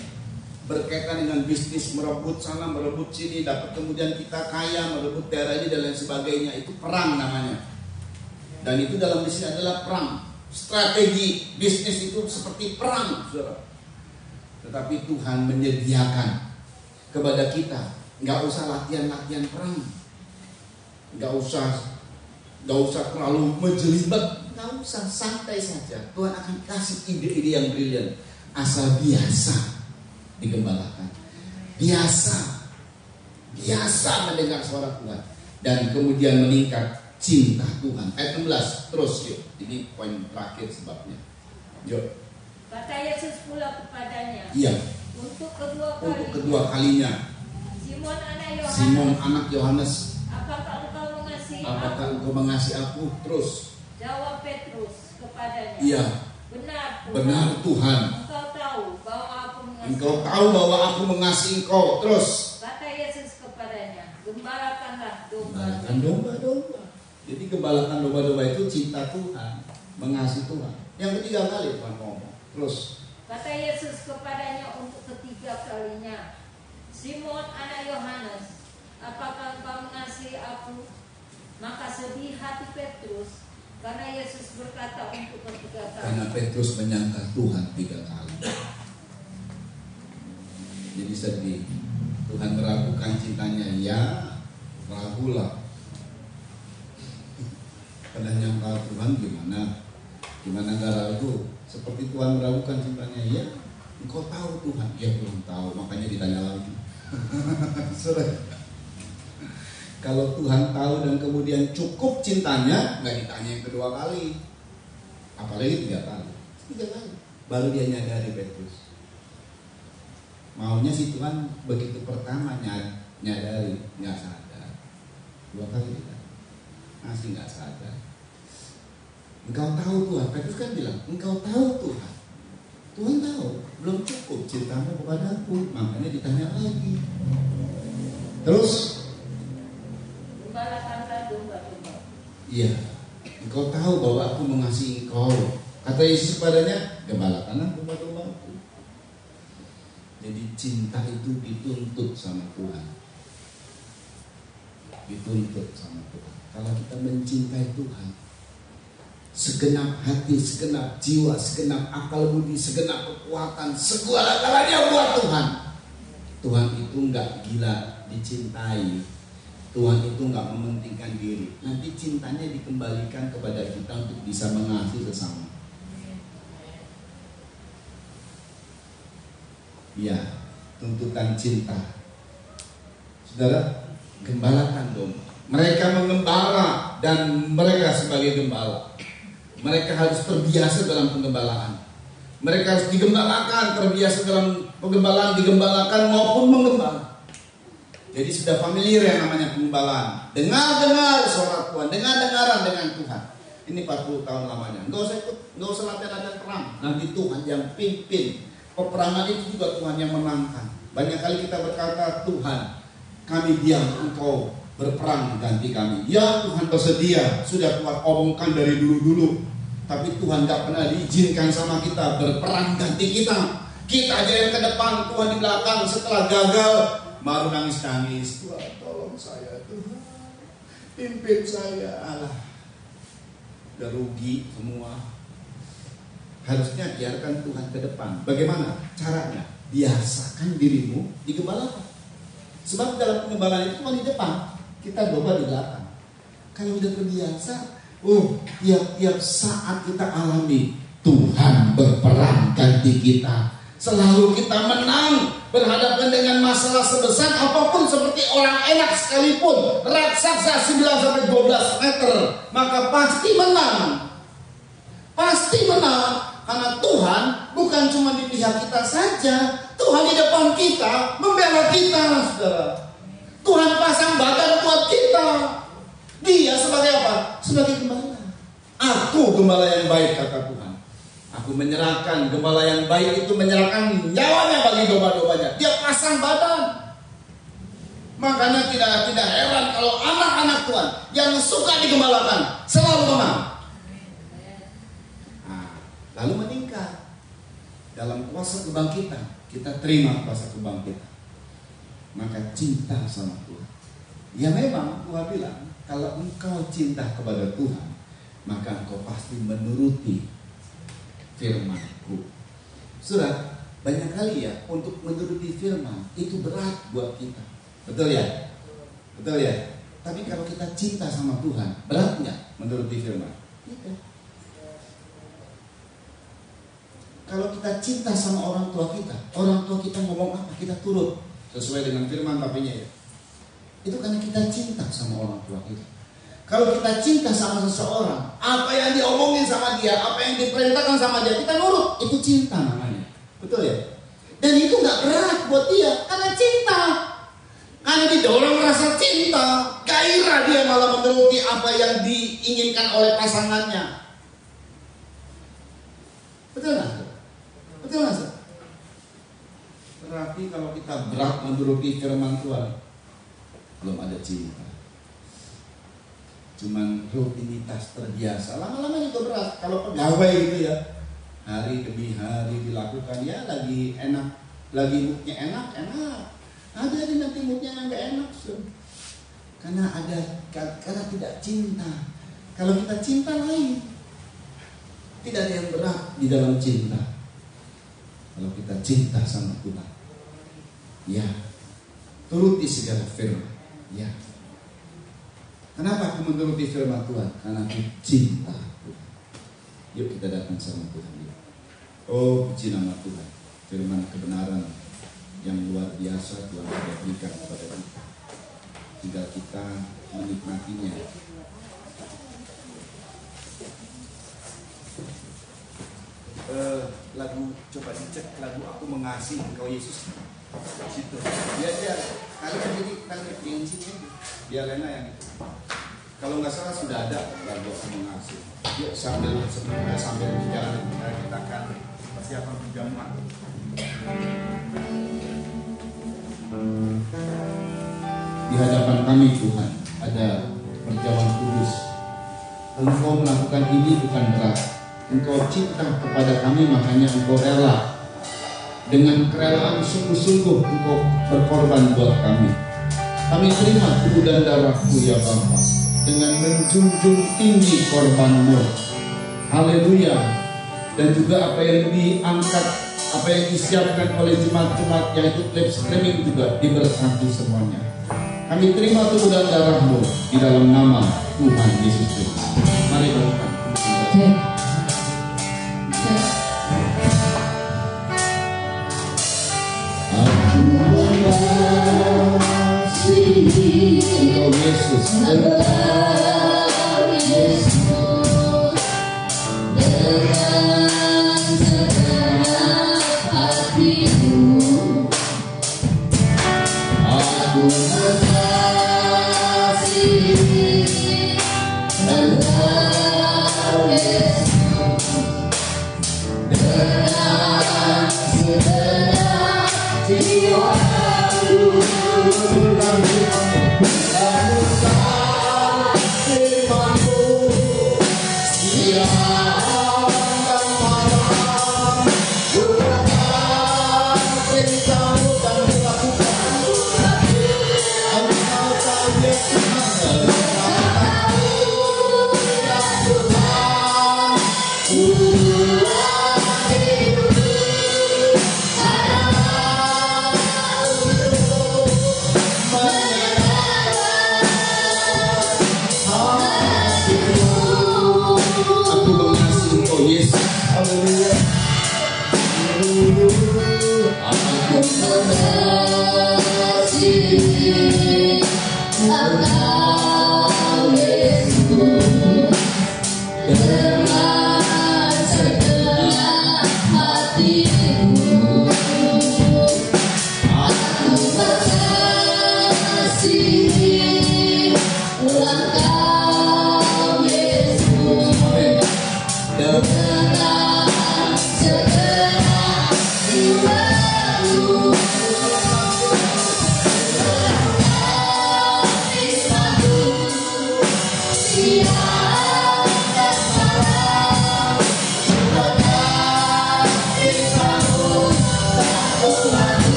Speaker 3: Berkaitan dengan bisnis, merebut sana, merebut sini, dapat kemudian kita kaya, merebut daerah ini dan lain sebagainya. Itu perang namanya. Dan itu dalam bisnis adalah perang. Strategi bisnis itu seperti perang, saudara. Tetapi Tuhan menyediakan kepada kita, nggak usah latihan-latihan perang, nggak usah terlalu menjelibat, nggak usah, santai saja. Tuhan akan kasih ide-ide yang brilian, asal biasa digembalakan, biasa mendengar suara Tuhan, dan kemudian meningkat cinta Tuhan. Ayat 16 terus yuk. Ini poin terakhir sebabnya. Yuk.
Speaker 4: Kata Yesus pula kepadanya.
Speaker 3: Iya.
Speaker 4: Untuk kedua
Speaker 3: kalinya.
Speaker 4: Simon
Speaker 3: anak Yohanes.
Speaker 4: Apakah engkau
Speaker 3: mengasihi aku? Terus.
Speaker 4: Jawab Petrus kepadanya.
Speaker 3: Iya. Benar Tuhan. Engkau tahu bahwa aku mengasihi engkau. Terus.
Speaker 4: Kata Yesus kepadanya, gembalakanlah
Speaker 3: domba-domba. Jadi gembalakan domba-domba itu cinta Tuhan, mengasihi Tuhan. Yang ketiga kali Tuhan ngomong. Terus.
Speaker 4: Kata Yesus kepadanya untuk ketiga kalinya, Simon anak Yohanes, apakah engkau mengasihi aku? Maka sedih hati Petrus, karena Yesus berkata untuk ketiga kali.
Speaker 3: Karena Petrus menyangka Tuhan 3 kali. Jadi sedih. Tuhan meragukan cintanya. Ya, ragulah. Pada nyangka Tuhan gimana gak ragu? Seperti Tuhan meragukan cintanya. Ya, engkau tahu Tuhan. Ya, belum tahu, makanya ditanya lagi. Kalau Tuhan tahu dan kemudian cukup cintanya, nggak ditanya yang kedua kali, apalagi 3 kali. 3 kali baru dia nyadari Petrus. Maunya si Tuhan begitu pertama nyadari, nggak sadar. 2 kali ditanya, masih nggak sadar. Engkau tahu Tuhan. Petrus kan bilang, engkau tahu Tuhan. Tuhan tahu, belum cukup cintamu kepada aku, makanya ditanya lagi. Terus,
Speaker 4: gembalakanlah domba-domba.
Speaker 3: Iya, engkau tahu bahwa aku mengasihi engkau. Kata Yesus padanya, gembalakanlah domba-dombaku. Jadi cinta itu dituntut sama Tuhan. Dituntut sama Tuhan. Kalau kita mencintai Tuhan, segenap hati, segenap jiwa, segenap akal budi, segenap kekuatan, segala-galanya buat Tuhan. Tuhan itu nggak gila dicintai. Tuhan itu nggak mementingkan diri. Nanti cintanya dikembalikan kepada kita untuk bisa mengasihi sesama. Ya, tuntutan cinta. Saudara, gembalakan domba. Mereka mengembala dan mereka sebagai gembala. Mereka harus terbiasa dalam penggembalaan. Mereka harus digembalakan, terbiasa dalam penggembalaan, digembalakan maupun menggembala. Jadi sudah familiar yang namanya penggembalaan. Dengar suara Tuhan, dengar-dengaran dengan Tuhan. Ini 40 tahun lamanya. Nggak usah latihan-latihan perang. Nanti Tuhan yang pimpin. Peperangan itu juga Tuhan yang menangkan. Banyak kali kita berkata, Tuhan, kami diam, Engkau berperang ganti kami. Ya, Tuhan bersedia, sudah Tuhan omongkan dari dulu-dulu. Tapi Tuhan gak pernah diizinkan sama kita berperang ganti kita. Kita aja yang ke depan, Tuhan di belakang. Setelah gagal, baru nangis-nangis. Tuhan tolong saya, Tuhan pimpin saya. Alah, udah rugi semua. Harusnya biarkan Tuhan ke depan. Bagaimana caranya? Biasakan dirimu digembalakan. Sebab dalam pengembalaan itu cuma di depan, kita domba di belakang. Kalau udah terbiasa, tiap saat kita alami Tuhan berperang ganti kita. Selalu kita menang berhadapan dengan masalah sebesar apapun, seperti orang enak sekalipun, raksasa 9-12 meter, maka pasti menang. Pasti menang. Karena Tuhan bukan cuma di pihak kita saja, Tuhan di depan kita, membela kita, saudara. Tuhan pasang badan buat kita. Dia sebagai apa? Sebagai gembala. Aku gembala yang baik, kata Tuhan. Aku menyerahkan, gembala yang baik itu menyerahkan nyawanya bagi domba-dombanya. Dia pasang badan. Makanya tidak heran kalau anak-anak Tuhan yang suka digembalakan selalu menang. Lalu meningkat dalam kuasa kebangkitan. Kita terima kuasa kebangkitan, maka cinta sama Tuhan. Ya memang Tuhan bilang, kalau engkau cinta kepada Tuhan, maka engkau pasti menuruti firman-Ku. Saudara, banyak kali ya untuk menuruti firman itu berat buat kita. Betul ya? Betul ya? Tapi kalau kita cinta sama Tuhan, berat nggak menuruti firman? Tidak. Kalau kita cinta sama orang tua kita ngomong apa, kita turut sesuai dengan firman papinya ya. Itu karena kita cinta sama orang tua kita. Kalau kita cinta sama seseorang, apa yang diomongin sama dia, apa yang diperintahkan sama dia, kita nurut. Itu cinta namanya. Betul ya? Dan itu nggak berat buat dia, karena cinta. Karena didorong rasa cinta, gairah dia malah menuruti apa yang diinginkan oleh pasangannya. Betul nggak? Betul nggak? Berarti kalau kita berat menuruti firman Tuhan, belum ada cinta. Cuman rutinitas terbiasa, lama-lama juga berat. Kalau pegawai gitu ya, hari demi hari dilakukan, ya lagi enak, lagi moodnya enak. Ada nanti moodnya yang nggak enak, karena tidak cinta. Kalau kita cinta lain, tidak ada yang berat di dalam cinta. Kalau kita cinta sama Tuhan, ya turuti segala firman, ya. Kenapa aku menuruti firman Tuhan? Karena aku cinta Tuhan. Yuk kita datang sama Tuhan. Oh, puji nama Tuhan. Firman kebenaran yang luar biasa Tuhan sudah berikan kepada kita. Tinggal kita menikmatinya. Lagu, coba dicek lagu Aku Mengasihi Engkau Yesus. Situ. Biar kalian jadi kalian sini. Biar Lena yang itu. Kalau nggak salah sudah ada lagu Aku Mengasihi. Yuk sambil berjalan kita akan persiapan perjamuan. Di hadapan kami Tuhan ada perjamuan kudus. Engkau melakukan ini bukan berat. Engkau cinta kepada kami, makanya Engkau rela. Dengan kerelaan sungguh-sungguh Engkau berkorban buat kami. Kami terima tubuh dan darah-Mu ya Bapa, dengan menjunjung tinggi korban-Mu. Haleluya. Dan juga apa yang diangkat, apa yang disiapkan oleh jemaat-jemaat yaitu live streaming juga diberkati semuanya. Kami terima tubuh dan darah-Mu di dalam nama Tuhan Yesus Kristus. Mari berdoa. Engkau Yesus,
Speaker 2: Engkau Yesus, dengan segenap hatiku, aku mengasihi Engkau Yesus, dengan segenap jiwaku.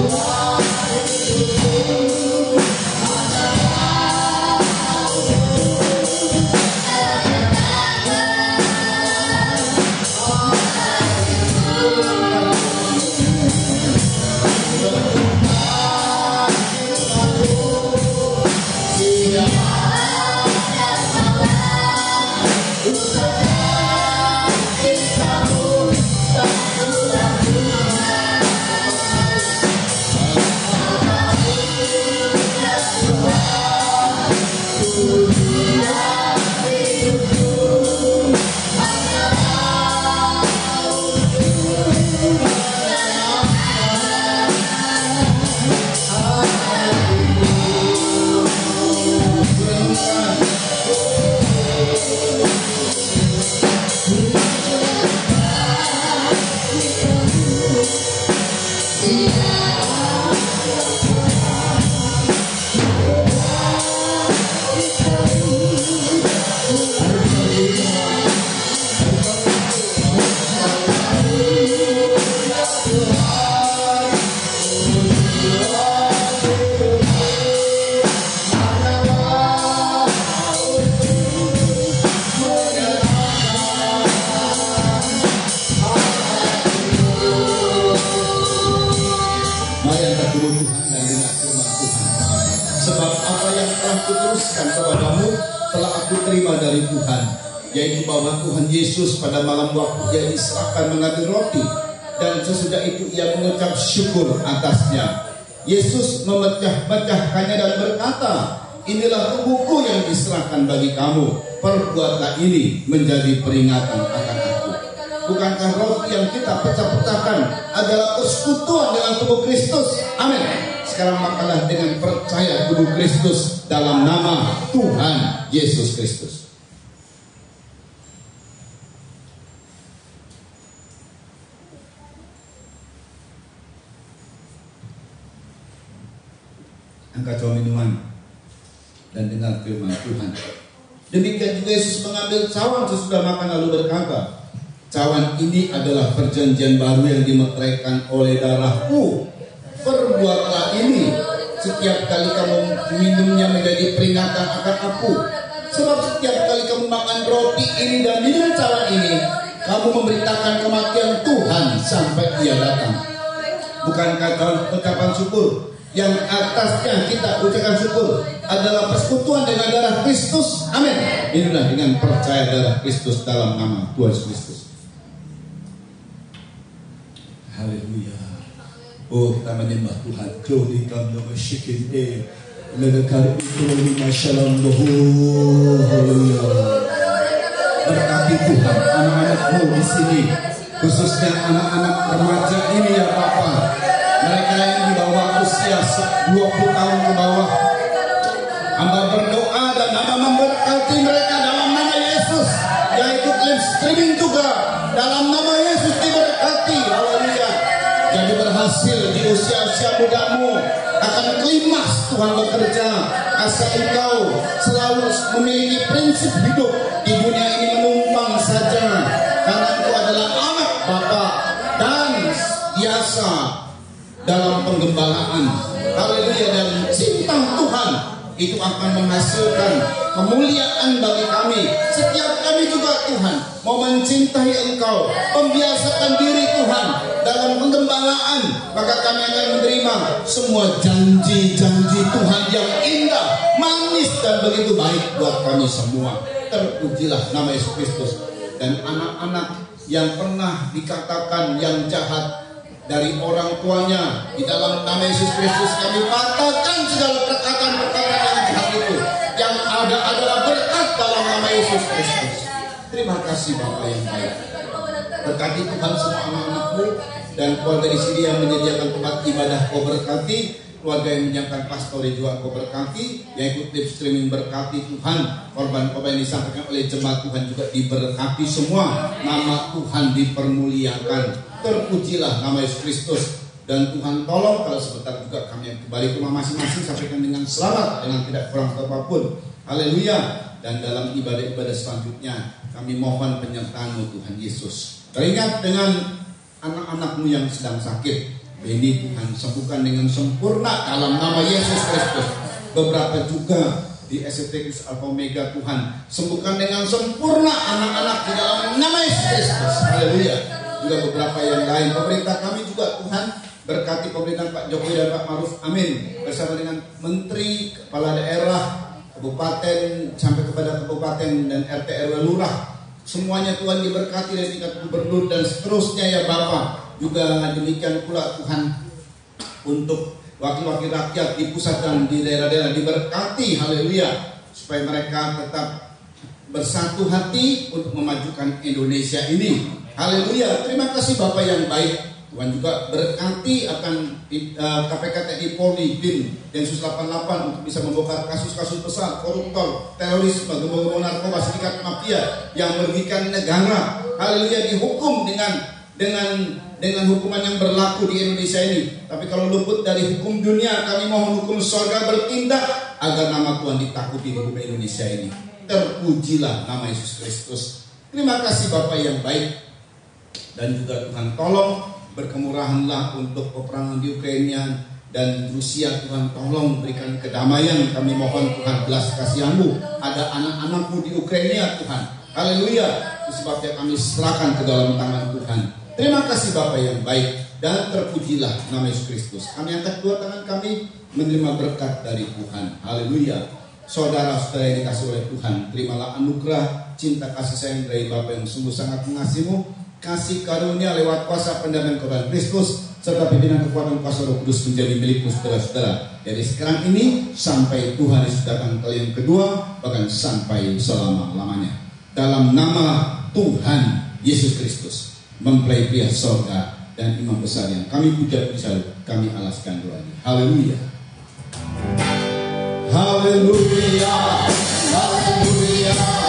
Speaker 5: Oh
Speaker 3: Sebab apa yang telah kuteruskan kepadamu telah aku terima dari Tuhan, yaitu bahwa Tuhan Yesus pada malam waktu Dia diserahkan mengambil roti, dan sesudah itu Ia mengucap syukur atasnya. Yesus memecah-mecahkannya dan berkata, inilah tubuhku yang diserahkan bagi kamu, perbuatlah ini menjadi peringatan akan aku. Bukankah roti yang kita pecah-pecahkan adalah persekutuan dengan tubuh Kristus? Amin. Sekarang makanlah dengan percaya tubuh Kristus dalam nama Tuhan Yesus Kristus. Angkat cawan minuman dan dengar firman Tuhan. Demikian juga Yesus mengambil cawan sesudah makan lalu berkata, cawan ini adalah perjanjian baru yang dimeteraikan oleh darahku. Perbuatlah ini setiap kali kamu minumnya menjadi peringatan akan aku. Sebab setiap kali kamu makan roti ini dan minum cawan ini, kamu memberitakan kematian Tuhan sampai Dia datang. Bukankah dalam ucapan syukur yang atasnya kita ucapkan syukur adalah persekutuan dengan darah Kristus? Amin. Inilah dengan percaya darah Kristus dalam nama Tuhan Yesus Kristus. Haleluya. Oh, kita menyembah Tuhan. Jodi kami bersyukur deh. Legakari itu masalah haleluya. Berkati Tuhan anak-anakmu di sini, khususnya anak-anak remaja ini ya Bapa. Mereka yang di bawah usia 20 tahun ke bawah, hamba berdoa dan hamba memberkati mereka dalam nama Yesus. Yaitu live streaming juga dalam nama Yesus diberkati. Haleluya. Jadi berhasil di usia-usia mudamu, akan klimaks Tuhan bekerja. Asal engkau selalu memiliki prinsip hidup di dunia ini menumpang saja, karena engkau adalah anak Bapa dan biasa dalam penggembalaan. Haleluya. Dan cinta Tuhan itu akan menghasilkan kemuliaan bagi kami. Setiap kami juga Tuhan mau mencintai Engkau, membiasakan diri Tuhan dalam penggembalaan, maka kami akan menerima semua janji-janji Tuhan yang indah, manis dan begitu baik buat kami semua. Terpujilah nama Yesus Kristus. Dan anak-anak yang pernah dikatakan yang jahat dari orang tuanya, di dalam nama Yesus Kristus kami patahkan segala perkataan-perkataan yang jahat itu. Yang ada adalah berkat dalam nama Yesus Kristus. Terima kasih Bapa yang baik. Berkati Tuhan semua anak-anakmu dan keluarga di sini yang menyediakan tempat ibadah Kau berkati, keluarga yang menyiapkan pastor juga Kau berkati, yang ikut live streaming berkati Tuhan, korban-korban yang disampaikan oleh jemaat Tuhan juga diberkati semua, nama Tuhan dipermuliakan. Terpujilah nama Yesus Kristus. Dan Tuhan tolong kalau sebentar juga kami kembali ke rumah masing-masing sampaikan dengan selamat, dengan tidak kurang apapun. Haleluya. Dan dalam ibadah-ibadah selanjutnya kami mohon penyertaan-Mu Tuhan Yesus. Teringat dengan anak-anak-Mu yang sedang sakit, ini Tuhan sembuhkan dengan sempurna dalam nama Yesus Kristus. Beberapa juga di SFT Kristus Alpha Omega Tuhan sembuhkan dengan sempurna anak-anak di dalam nama Yesus Kristus. Haleluya. Juga beberapa yang lain. Pemerintah kami juga Tuhan berkati pemerintahan Pak Jokowi dan Pak Maruf. Amin. Bersama dengan menteri, kepala daerah, kabupaten sampai kepada kabupaten dan RT RW lurah. Semuanya Tuhan diberkati dari tingkat gubernur dan seterusnya ya Bapak. Juga demikian pula Tuhan untuk wakil-wakil rakyat di pusat dan di daerah-daerah diberkati. Haleluya. Supaya mereka tetap bersatu hati untuk memajukan Indonesia ini. Haleluya. Terima kasih Bapak yang baik. Tuhan juga berkati akan KPK TNI Polri BIN Densus 88 untuk bisa membongkar kasus-kasus besar koruptor, terorisme, gembong-gembong narkoba, sindikat mafia yang merugikan negara. Haleluya. Dihukum dengan hukuman yang berlaku di Indonesia ini. Tapi kalau luput dari hukum dunia, kami mohon hukum surga bertindak agar nama Tuhan ditakuti di bumi Indonesia ini. Terpujilah nama Yesus Kristus. Terima kasih Bapak yang baik. Dan juga Tuhan tolong berkemurahanlah untuk peperangan di Ukraina dan Rusia. Tuhan tolong berikan kedamaian. Kami mohon Tuhan belas kasihan-Mu. Ada anak-anak-Mu di Ukraina Tuhan. Haleluya. Sebabnya kami serahkan ke dalam tangan Tuhan. Terima kasih Bapak yang baik. Dan terpujilah nama Yesus Kristus. Kami angkat dua tangan kami menerima berkat dari Tuhan. Haleluya. Saudara-saudara yang dikasih oleh Tuhan, terimalah anugerah cinta kasih sayang dari Bapa yang sungguh sangat mengasihimu, kasih karunia lewat kuasa pendamaian korban Kristus, serta pimpinan kekuatan kuasa Roh Kudus menjadi milikmu saudara-saudara. Dari sekarang ini sampai Tuhan Yesus datang kali yang kedua, bahkan sampai selama-lamanya. Dalam nama Tuhan Yesus Kristus, mempelai pria sorga dan imam besar yang kami puja-puja, kami alaskan doanya. Haleluya. Haleluya. Haleluya.